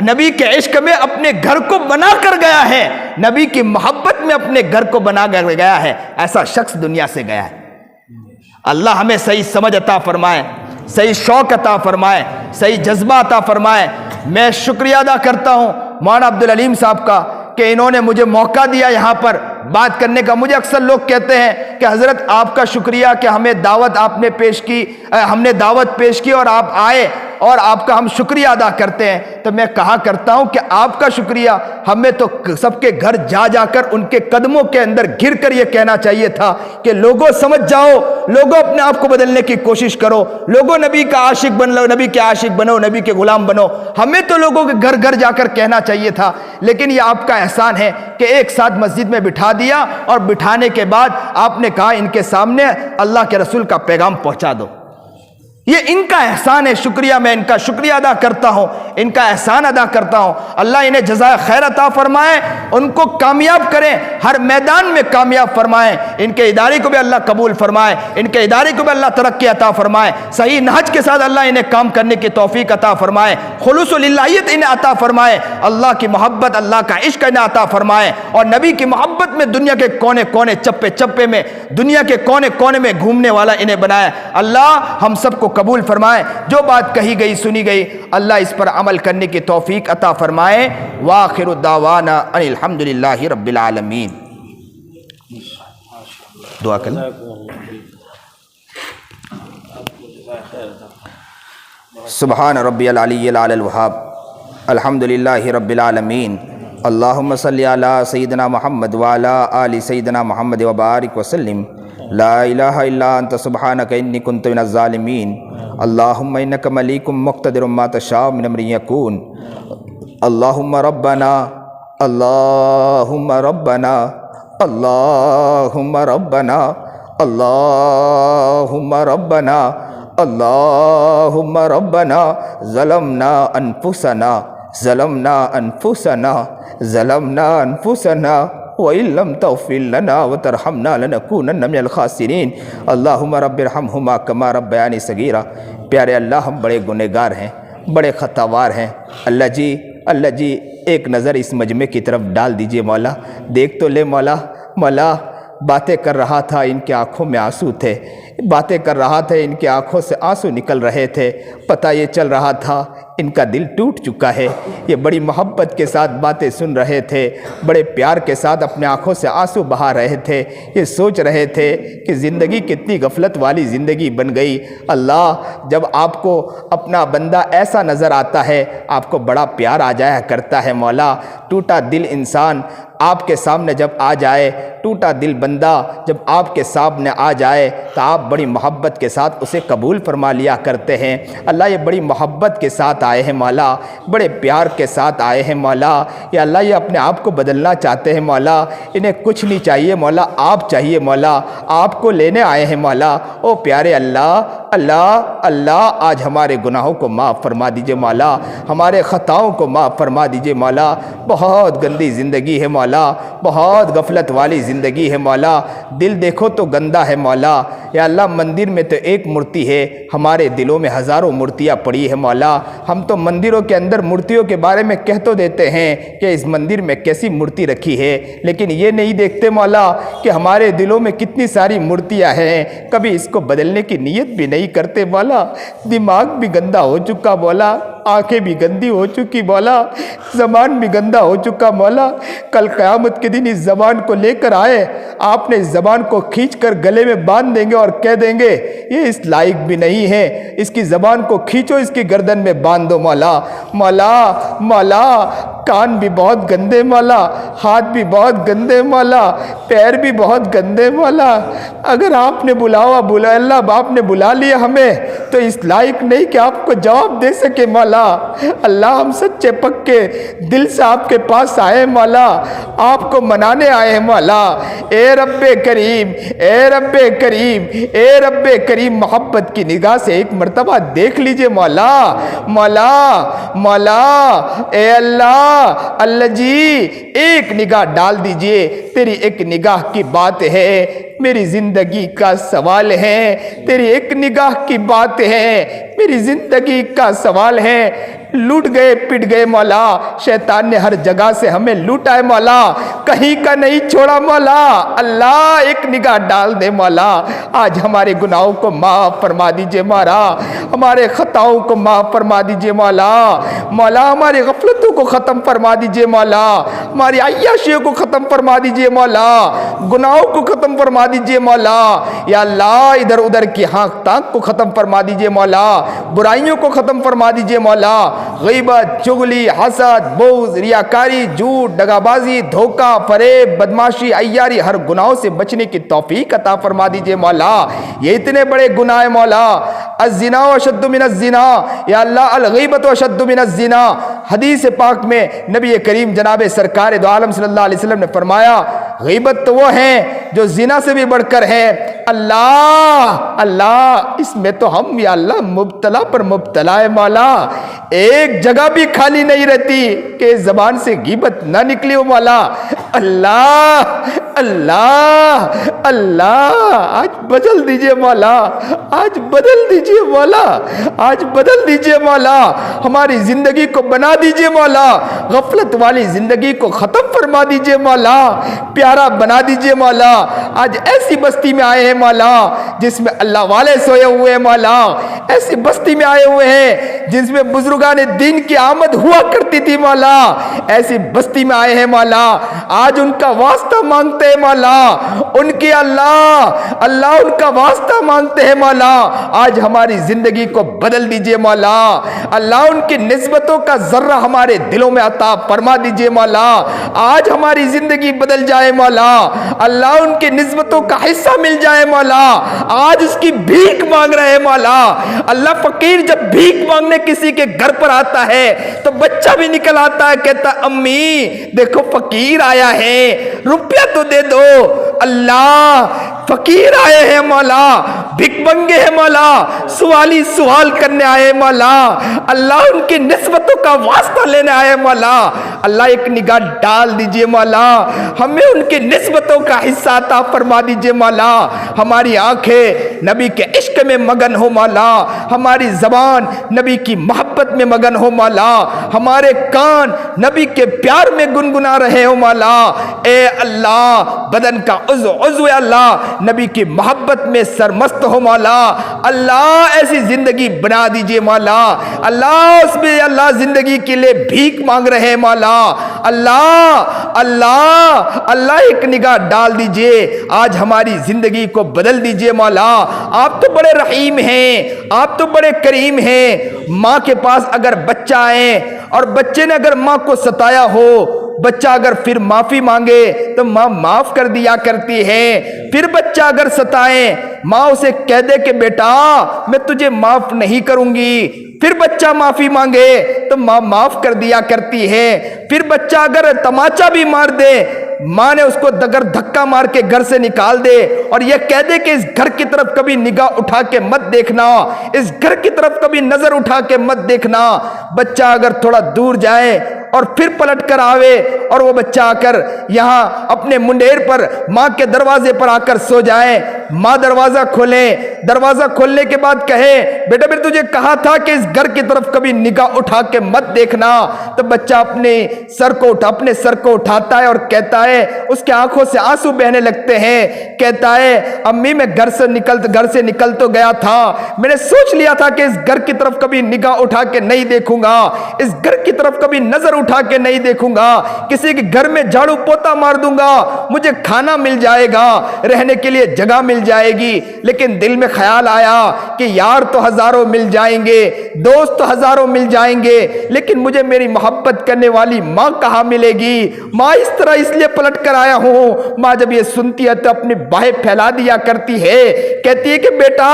نبی کے عشق میں اپنے گھر کو بنا کر گیا ہے، نبی کی محبت میں اپنے گھر کو بنا کر گیا ہے. ایسا شخص دنیا سے گیا ہے. اللہ ہمیں صحیح سمجھ عطا فرمائے، صحیح شوق عطا فرمائے، صحیح جذبہ عطا فرمائے. میں شکریہ ادا کرتا ہوں مولانا عبدالعلیم صاحب کا کہ انہوں نے مجھے موقع دیا یہاں پر بات کرنے کا. مجھے اکثر لوگ کہتے ہیں کہ حضرت آپ کا شکریہ کہ ہمیں دعوت آپ نے پیش کی، ہم نے دعوت پیش کی اور آپ آئے اور آپ کا ہم شکریہ ادا کرتے ہیں. تو میں کہا کرتا ہوں کہ آپ کا شکریہ ہمیں تو سب کے گھر جا جا کر ان کے قدموں کے اندر گر کر یہ کہنا چاہیے تھا کہ لوگوں سمجھ جاؤ، لوگوں اپنے آپ کو بدلنے کی کوشش کرو، لوگوں نبی کا عاشق بن لو، نبی کے عاشق بنو، نبی کے غلام بنو. ہمیں تو لوگوں کے گھر گھر جا کر کہنا چاہیے تھا. لیکن یہ آپ کا احسان ہے کہ ایک ساتھ مسجد میں بٹھا دیا اور بٹھانے کے بعد آپ نے کہا ان کے سامنے اللہ کے رسول کا پیغام پہنچا دو. یہ ان کا احسان ہے، شکریہ، میں ان کا شکریہ ادا کرتا ہوں، ان کا احسان ادا کرتا ہوں۔ اللہ انہیں جزائے خیر عطا فرمائے، ان کو کامیاب کریں، ہر میدان میں کامیاب فرمائیں، ان کے ادارے کو بھی اللہ قبول فرمائے، ان کے ادارے کو بھی اللہ ترقی عطا فرمائے، صحیح نہج کے ساتھ اللہ انہیں کام کرنے کی توفیق عطا فرمائے، خلوص و للہیت انہیں عطا فرمائے، اللہ کی محبت، اللہ کا عشق انہیں عطا فرمائے، اور نبی کی محبت میں دنیا کے کونے کونے، چپے چپے میں، دنیا کے کونے کونے میں گھومنے والا انہیں بنائے۔ اللہ ہم سب کو قبول فرمائے، جو بات کہی گئی سنی گئی اللہ اس پر عمل کرنے کی توفیق عطا فرمائے۔ وآخر الدعوانا ان الحمدللہ رب العالمین۔ دعا کریں۔ سبحان ربی العلی العلی الوہاب، الحمدللہ رب العالمین، اللہم صلی علی سیدنا محمد وعلی آل سیدنا محمد وبارک وسلم، لا الہ الا انت سبحانک انی کنت من الظالمین، اللہم انک ملیک مقتدر ما تشاء من امر یکون، اللہم ربنا اللہم ربنا اللہم ربنا اللہم ربنا اللہم ربنا ظلمنا انفسنا ظلمنا انفسنا ظلمنا انفسنا وَإِن لَّمْ تَغْفِرْ لَنَا وَتَرْحَمْنَا لَنَكُونَنَّ مِنَ الْخَاسِرِينَ اللہم رب ارحمہما کما ربیانی صغیرا۔ پیارے اللہ، ہم بڑے گنہگار ہیں، بڑے خطاوار ہیں، اللہ جی ایک نظر اس مجمع کی طرف ڈال دیجئے مولا، دیکھ تو لے مولا۔ مولا باتیں کر رہا تھا، ان کی آنکھوں میں آنسو تھے، باتیں کر رہا تھا، ان کی آنکھوں سے آنسو نکل رہے تھے، پتہ یہ چل رہا تھا ان کا دل ٹوٹ چکا ہے، یہ بڑی محبت کے ساتھ باتیں سن رہے تھے، بڑے پیار کے ساتھ اپنے آنکھوں سے آنسو بہا رہے تھے، یہ سوچ رہے تھے کہ زندگی کتنی غفلت والی زندگی بن گئی۔ اللہ، جب آپ کو اپنا بندہ ایسا نظر آتا ہے، آپ کو بڑا پیار آ جایا کرتا ہے مولا۔ ٹوٹا دل انسان آپ کے سامنے جب آ جائے، ٹوٹا دل بندہ جب آپ کے سامنے آ جائے تو آپ بڑی محبت کے ساتھ اسے قبول فرما لیا کرتے ہیں۔ اللہ، یہ بڑی محبت کے ساتھ آئے ہیں مولا، بڑے پیار کے ساتھ آئے ہیں مولا۔ یا اللہ، یہ اپنے آپ کو بدلنا چاہتے ہیں مولا، انہیں کچھ نہیں چاہیے مولا، آپ چاہیے مولا، آپ کو لینے آئے ہیں مولا۔ او پیارے اللہ، اللہ آج ہمارے گناہوں کو معاف فرما دیجئے مولا، ہمارے خطاؤں کو معاف فرما دیجئے مولا۔ بہت گندی زندگی ہے مولا، بہت غفلت والی زندگی ہے مولا، دل دیکھو تو گندا ہے مولا۔ یا اللہ، مندر میں تو ایک مورتی ہے، ہمارے دلوں میں ہزاروں مورتیاں پڑی ہے مولا۔ ہم تو مندروں کے اندر مورتیوں کے بارے میں کہہ تو دیتے ہیں کہ اس مندر میں کیسی مورتی رکھی ہے، لیکن یہ نہیں دیکھتے مولا کہ ہمارے دلوں میں کتنی ساری مورتیاں ہیں، کبھی اس کو بدلنے کی نیت بھی نہیں کرتے مولا۔ دماغ بھی گندا ہو چکا مولا، آنکھیں بھی گندی ہو چکی مولا، زبان بھی گندا ہو چکا مولا۔ کل قیامت کے دن اس زبان کو لے کر آئے، آپ نے اس زبان کو کھینچ کر گلے میں باندھ دیں گے اور کہہ دیں گے یہ اس لائق بھی نہیں ہے، اس کی زبان کو کھینچو، اس کی گردن میں باندھ دو مولا۔ مولا کان بھی بہت گندے مولا، ہاتھ بھی بہت گندے مولا، پیر بھی بہت گندے مولا۔ اگر آپ نے بلا اللہ آپ نے بلا لیا ہمیں تو اس لائق نہیں کہ آپ کو جواب دے سکے مولا۔ اللہ، ہم سچے پکے دل سے آپ کے پاس آئے مولا، آپ کو منانے آئے ہیں مولا۔ اے رب کریم، اے رب کریم، اے رب کریم، محبت کی نگاہ سے ایک مرتبہ دیکھ لیجئے مولا۔ مولا اے اللہ جی ایک نگاہ ڈال دیجئے، تیری ایک نگاہ کی بات ہے، میری زندگی کا سوال ہے، تیری ایک نگاہ کی بات ہے، میری زندگی کا سوال ہے۔ لوٹ گئے پٹ گئے مولا، شیطان نے ہر جگہ سے ہمیں لوٹا ہے مولا، کہیں کا نہیں چھوڑا مولا۔ اللہ، ایک نگاہ ڈال دے مولا، آج ہمارے گناہوں کو معاف فرما دیجئے مولا، ہمارے خطاؤں کو معاف فرما دیجئے مولا۔ ہماری غفلتوں کو ختم فرما دیجئے مولا، ہماری عیاشیوں کو ختم فرما دیجئے مولا، گناہوں کو ختم فرما دیجئے مولا۔ یا اللہ، ادھر ادھر کی ہانک تاک کو ختم فرما دیجئے مولا، برائیوں کو ختم فرما دیجئے مولا، غیبت، چغلی، حسد، بغض، ریاکاری، جھوٹ، دغابازی، دھوکہ، فریب، بدماشی، عیاری، ہر گناہوں سے بچنے کی توفیق عطا فرما دیجئے مولا۔ یہ اتنے بڑے گناہ ہیں مولا، الزنا اشد من الزنا، یا اللہ الغیبت اشد من الزنا۔ حدیث پاک میں نبی کریم جناب سرکار دو عالم صلی اللہ علیہ وسلم نے فرمایا غیبت تو وہ ہے جو زنا سے بھی بڑھ کر ہے۔ اللہ اللہ اس میں تو ہم یا اللہ مبتلا پر مبتلا ہے مولا، ایک جگہ بھی خالی نہیں رہتی کہ زبان سے غیبت نہ نکلی ہو مولا۔ اللہ اللہ اللہ آج بدل دیجئے مولا، آج بدل دیجئے مولا، آج بدل دیجئے مولا، ہماری زندگی کو بنا دیجئے مولا، غفلت والی زندگی کو ختم فرما دیجئے مولا، پیارا بنا دیجئے مولا۔ آج ایسی بستی میں آئے ہیں مولا جس میں اللہ والے سوئے ہوئے ہیں مولا، ایسی بستی میں آئے ہوئے ہیں جس میں بزرگان دین کی آمد ہوا کرتی تھی مولا، ایسی بستی میں آئے ہیں مولا، آج ان کا واسطہ مانگتے ہیں مولا، ان کی اللہ اللہ ان کا واسطہ مانگتے ہیں مولا، آج ہماری زندگی کو بدل دیجئے مولا، اللہ ان کی نسبتوں کا ذرہ ہمارے دلوں میں عطا فرما دیجئے مولا، آج ہماری زندگی بدل جائے مولا، اللہ ان کی نسبتوں کا حصہ مل جائے مولا، آج اس کی بھیک مانگ رہے مولا۔ اللہ فقیر جب بھیک مانگنے کسی کے گھر پر آتا ہے تو بچہ بھی نکل آتا ہے، کہتا امی دیکھو فقیر آیا ہے، روپیہ تو دے دو۔ اللہ فقیر آئے ہیں مولا، بھک منگے ہیں مولا، سوالی سوال کرنے آئے مولا، اللہ ان کی نسبتوں کا واسطہ لینے آئے مولا، اللہ ایک نگاہ ڈال دیجئے مولا، ہمیں ان کی نسبتوں کا حصہ عطا فرما دیجئے مولا، ہماری آنکھیں نبی کے عشق میں مگن ہو مولا، ہماری زبان نبی کی محبت میں مگن ہو مولا، ہمارے کان نبی کے پیار میں گنگنا رہے ہو مولا، اے اللہ بدن کا عضو اللہ نبی کی محبت میں سرمست ہو مولا، اللہ ایسی زندگی بنا دیجئے مولا، اللہ اس میں اللہ زندگی کے لیے بھیک مانگ رہے مولا، اللہ اللہ اللہ ایک نگاہ ڈال دیجئے، آج ہماری زندگی کو بدل دیجئے مولا، آپ تو بڑے رحیم ہیں، آپ تو بڑے کریم ہیں، ماں کے پاس اگر بچہ آئے اور بچے نے اگر ماں کو ستایا ہو، بچہ اگر پھر معافی مانگے تو ماں معاف کر دیا کرتی ہے، پھر بچہ اگر ستائے ماں اسے کہہ دے کہ بیٹا میں تجھے معاف نہیں کروں گی، پھر بچہ معافی مانگے تو ماں معاف کر دیا کرتی ہے، پھر بچہ اگر تماچا بھی مار دے ماں نے اس کو اگر دھکا مار کے گھر سے نکال دے اور یہ کہہ دے کہ اس گھر کی طرف کبھی نگاہ اٹھا کے مت دیکھنا، اس گھر کی طرف کبھی نظر اٹھا کے مت دیکھنا، بچہ اگر تھوڑا دور جائے اور پھر پلٹ کر آوے اور وہ بچہ آ کر یہاں اپنے منڈیر پر ماں کے دروازے پر آ کر سو جائے، ماں دروازہ کھولے، دروازہ کھولنے کے بعد کہے بیٹا میں تجھے کہا تھا کہ اس گھر کی طرف کبھی نگاہ اٹھا کے مت دیکھنا، تو بچہ اپنے سر کو اٹھاتا ہے اور کہتا ہے، اس کے آنکھوں سے آنسو بہنے لگتے ہیں، کہتا ہے امی میں گھر سے نکل تو گیا تھا، میں نے سوچ لیا تھا کہ اس گھر کی طرف کبھی نگاہ اٹھا کے نہیں دیکھوں گا، اس گھر کی طرف کبھی نظر اٹھا کے نہیں دیکھوں گا، کسی کے گھر میں جھاڑو پوتا مار دوں گا، مجھے کھانا مل جائے گا، رہنے کے لیے جگہ مل جائے گی، لیکن دل میں خیال آیا کہ یار تو ہزاروں مل جائیں گے، دوست تو ہزاروں مل جائیں گے، لیکن مجھے میری محبت کرنے والی ماں کہاں ملے گی، ماں اس طرح اس لیے پلٹ کر آیا ہوں۔ ماں جب یہ سنتی ہے تو اپنی باہیں پھیلا دیا کرتی ہے، کہتی ہے کہ بیٹا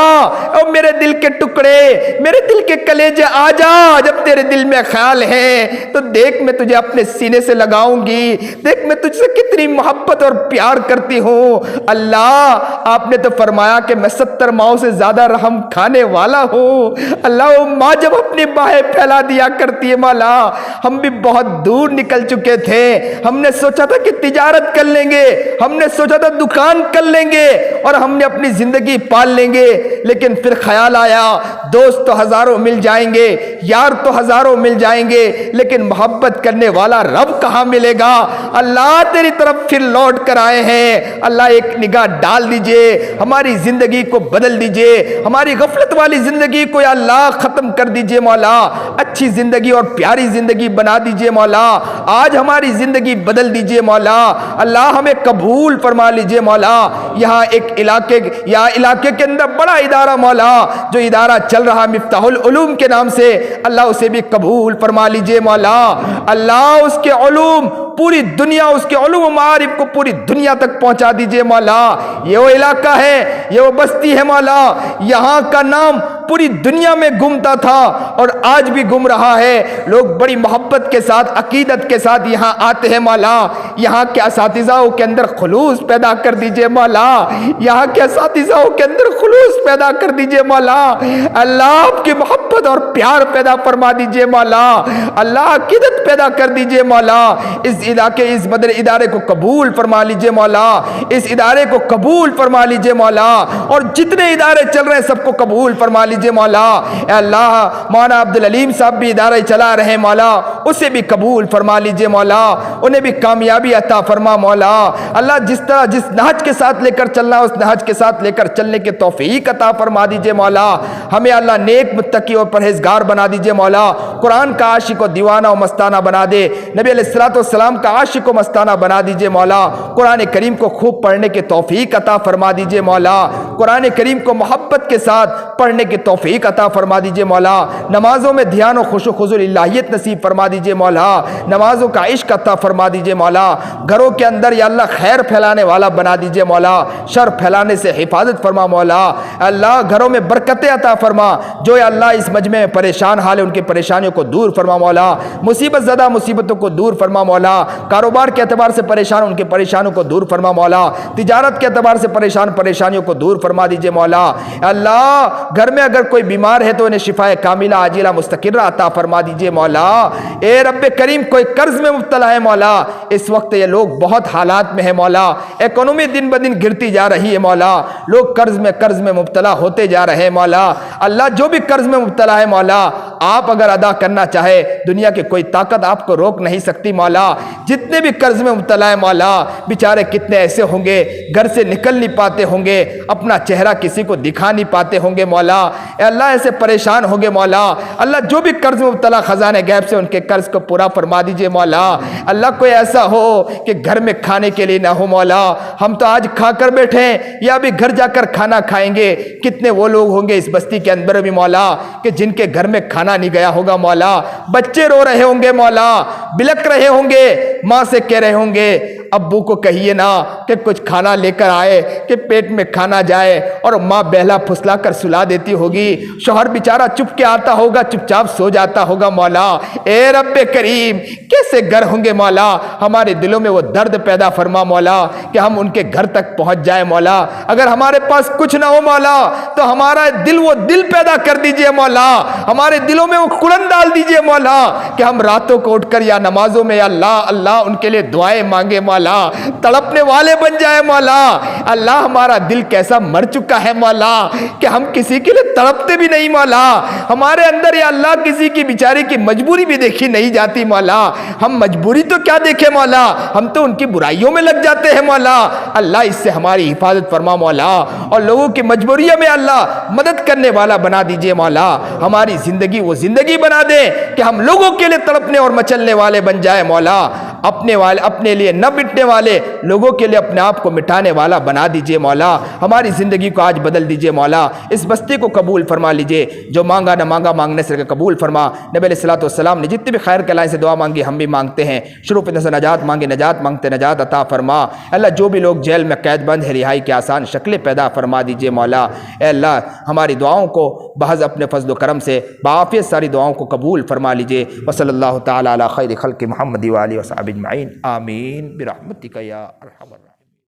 او میرے دل کے ٹکڑے، میرے دل کے کلیجے آ جا، جب تیرے دل میں خیال ہے تو دیکھ میں تجھے اپنے سینے سے لگاؤں گی، دیکھ میں تجھ سے کتنی محبت اور پیار کرتی ہوں۔ اللہ آپ نے تو فرمایا کہ میں 70 ماؤں سے زیادہ رحم کھانے والا ہوں، اللہ وہ ماں جب اپنی باہیں پھیلا دیا کرتی ہے مولا، ہم بھی بہت دور نکل چکے تھے، ہم نے سوچا تھا کہ تجارت کر لیں گے، ہم نے سوچا تھا دکان کر لیں گے اور ہم نے اپنی زندگی پال لیں گے، لیکن پھر خیال آیا دوست تو ہزاروں مل جائیں گے، یار تو ہزاروں مل جائیں گے، لیکن محبت کرنے والا رب کہاں ملے گا۔ اللہ تیری طرف پھر لوٹ کر آئے ہیں، اللہ ایک نگاہ ڈال دیجئے، ہماری زندگی کو بدل دیجئے، ہماری غفلت والی زندگی کو یا اللہ ختم کر دیجئے مولا، اچھی زندگی اور پیاری زندگی بنا دیجئے مولا، آج ہماری زندگی بدل دیجئے مولا، اللہ ہمیں قبول فرما لیجئے مولا۔ یہاں ایک علاقے کے اندر بڑا ادارہ مولا، جو ادارہ چل رہا مفتاح العلوم کے نام سے، اللہ اسے بھی قبول فرما لیجئے مولا، اللہ اس کے علوم پوری دنیا، اس کے علوم و معارف کو پوری دنیا تک پہنچا دیجئے مولا۔ یہ وہ علاقہ ہے، یہ وہ بستی ہے مولا، یہاں کا نام پوری دنیا میں گھومتا تھا اور آج بھی گھوم رہا ہے۔ لوگ بڑی محبت کے ساتھ، عقیدت کے ساتھ یہاں آتے ہیں مولا۔ یہاں کے اساتذہوں کے اندر خلوص پیدا کر دیجئے مولا، یہاں کے اساتذہوں کے اندر خلوص پیدا کر دیجئے مولا۔ اللہ آپ کی محبت اور پیار پیدا فرما دیجئے مولا، اللہ عقیدت پیدا کر دیجئے مولا۔ اس علاقے، اس مدر ادارے کو قبول فرما لیجئے مولا، اس ادارے کو قبول فرما لیجئے مولا، اور جتنے ادارے چل رہے ہیں سب کو قبول فرما لیجئے مولا۔ اے اللہ، مولانا عبدالعلیم صاحب بھی ادارے چلا رہے ہیں مولا، اسے بھی قبول فرما لیجئے مولا، انہیں بھی کامیابی عطا فرما مولا۔ اللہ جس طرح جس نہج کے ساتھ لے کر چلنا ہے اس نہج کے ساتھ لے کر چلنے کی توفیق عطا فرما دیجئے مولا۔ ہمیں اللہ نیک متقی اور پرہیزگار بنا دیجئے مولا، قرآن کا عاشق و دیوانہ و مستانہ بنا دے، نبی علیہ السلام کا عاشق و مستانہ بنا دیجئے مولا۔ قرآن کریم کو خوب پڑھنے کی توفیق عطا فرما دیجئے مولا، قرآن کریم کو محبت کے ساتھ پڑھنے کی توفیق عطا فرما دیجئے مولا۔ نمازوں میں دھیان و خشوع خضوع الہیت نصیب فرما دیجئے مولا، نمازوں کا عشق عطا فرما دیجئے مولا۔ گھروں کے اندر یا اللہ خیر پھیلانے والا بنا دیجئے مولا، شر پھیلانے سے حفاظت فرما مولا۔ اللہ گھروں میں برکتیں عطا فرما، جو یا اللہ اس مجمع میں پریشان حال ہے ان کی پریشانیوں کو دور فرما مولا، مصیبت زدہ مصیبتوں کو دور فرما مولا، کاروبار کے اعتبار سے پریشان ان کے پریشانوں کو دور فرما مولا، تجارت کے اعتبار سے پریشانیوں کو دور فرما دیجئے مولا۔ اللہ گھر میں اگر کوئی بیمار ہے تو انہیں شفائے کاملہ عاجلہ مستقرہ عطا فرما دیجئے مولا۔ اے رب کریم کوئی قرض میں مبتلا ہے مولا، اس وقت یہ لوگ بہت حالات میں ہے مولا، اکانومی دن بدن گرتی جا رہی ہے مولا، لوگ قرض میں مبتلا ہوتے جا رہے ہیں مولا۔ اللہ جو بھی قرض میں مبتلا ہے مولا، آپ اگر ادا کرنا چاہے دنیا کی کوئی طاقت آپ کو روک نہیں سکتی مولا۔ جتنے بھی قرض میں مبتلا ہے مولا، بیچارے کتنے ایسے ہوں گے گھر سے نکل نہیں پاتے ہوں گے، اپنا چہرہ کسی کو دکھا نہیں پاتے ہوں گے مولا۔ اے اللہ ایسے پریشان ہوں گے مولا، اللہ جو بھی قرض میں مبتلا خزانہ غیب سے ان کے قرض کو پورا فرما دیجئے مولا۔ اللہ کوئی ایسا ہو کہ گھر میں کھانے کے لیے نہ ہو مولا، ہم تو آج کھا کر بیٹھے ہیں یا بھی گھر جا کر کھانا کھائیں گے، کتنے وہ لوگ ہوں گے اس بستی کے اندر بھی مولا کہ جن کے گھر میں کھانا نہیں گیا ہوگا مولا، بچے رو رہے ہوں گے مولا، بلک رہے ہوں گے، ماں سے کہہ رہے ہوں گے ابو کو کہیے نا کہ کچھ کھانا لے کر آئے کہ پیٹ میں کھانا جائے، اور ماں بہلا پھسلا کر سلا دیتی ہوگی، شوہر بیچارہ چپ کے آتا ہوگا، چپ چاپ سو جاتا ہوگا مولا۔ اے رب کریم کیسے گھر ہوں گے مولا، ہمارے دلوں میں وہ درد پیدا فرما مولا کہ ہم ان کے گھر تک پہنچ جائے مولا۔ اگر ہمارے پاس کچھ نہ ہو مولا تو ہمارا دل وہ دل پیدا کر دیجئے مولا، ہمارے دلوں میں وہ قرآن ڈال دیجئے مولا کہ ہم راتوں کو اٹھ کر یا نمازوں میں یا اللہ ان کے لیے دعائیں مانگے مولا، تڑپنے والے بن جائے مولا۔ اللہ ہمارا دل کیسا مر چکا ہے مولا کہ ہم کسی کے لیے تڑپتے بھی نہیں مولا، ہمارے اندر یا اللہ کسی کی بیچاری کی مجبوری بھی دیکھی نہیں جاتی مولا، ہم مجبوری تو کیا دیکھے مولا، ہم تو ان کی برائیوں میں لگ جاتے ہیں مولا۔ اللہ اس سے ہماری حفاظت فرما مولا، اور لوگوں کی مجبوریوں میں اللہ مدد کرنے والا بنا دیجئے مولا۔ ہماری زندگی وہ زندگی بنا دے کہ ہم لوگوں کے لیے تڑپنے اور مچلنے والے بن جائے مولا، اپنے لیے نہ مٹنے والے، لوگوں کے لیے اپنے آپ کو مٹانے والا بنا دیجئے مولا۔ ہماری زندگی کو آج بدل دیجئے مولا، اس بستی کو قبول فرما لیجئے، جو مانگا نہ مانگا مانگنے سے قبول فرما۔ نبی علیہ الصلوۃ والسلام نے جتنے بھی خیر کے لائن سے دعا مانگی ہم بھی مانگتے ہیں، شروع فتنہ سے نجات مانگے، نجات مانگتے نجات عطا فرما۔ اللہ جو بھی لوگ جیل میں قید بند ہے رہائی کی آسان شکلیں پیدا فرما دیجئے مولا۔ اے اللہ ہماری دعاؤں کو بحض اپنے فضل و کرم سے بعافیت ساری دعاؤں کو قبول فرما لیجئے۔ وصلی اللہ تعالی علی خیر خلق محمد و آلہ و صحبہ اجمعین، آمین برحمتک یا ارحم الراحمین۔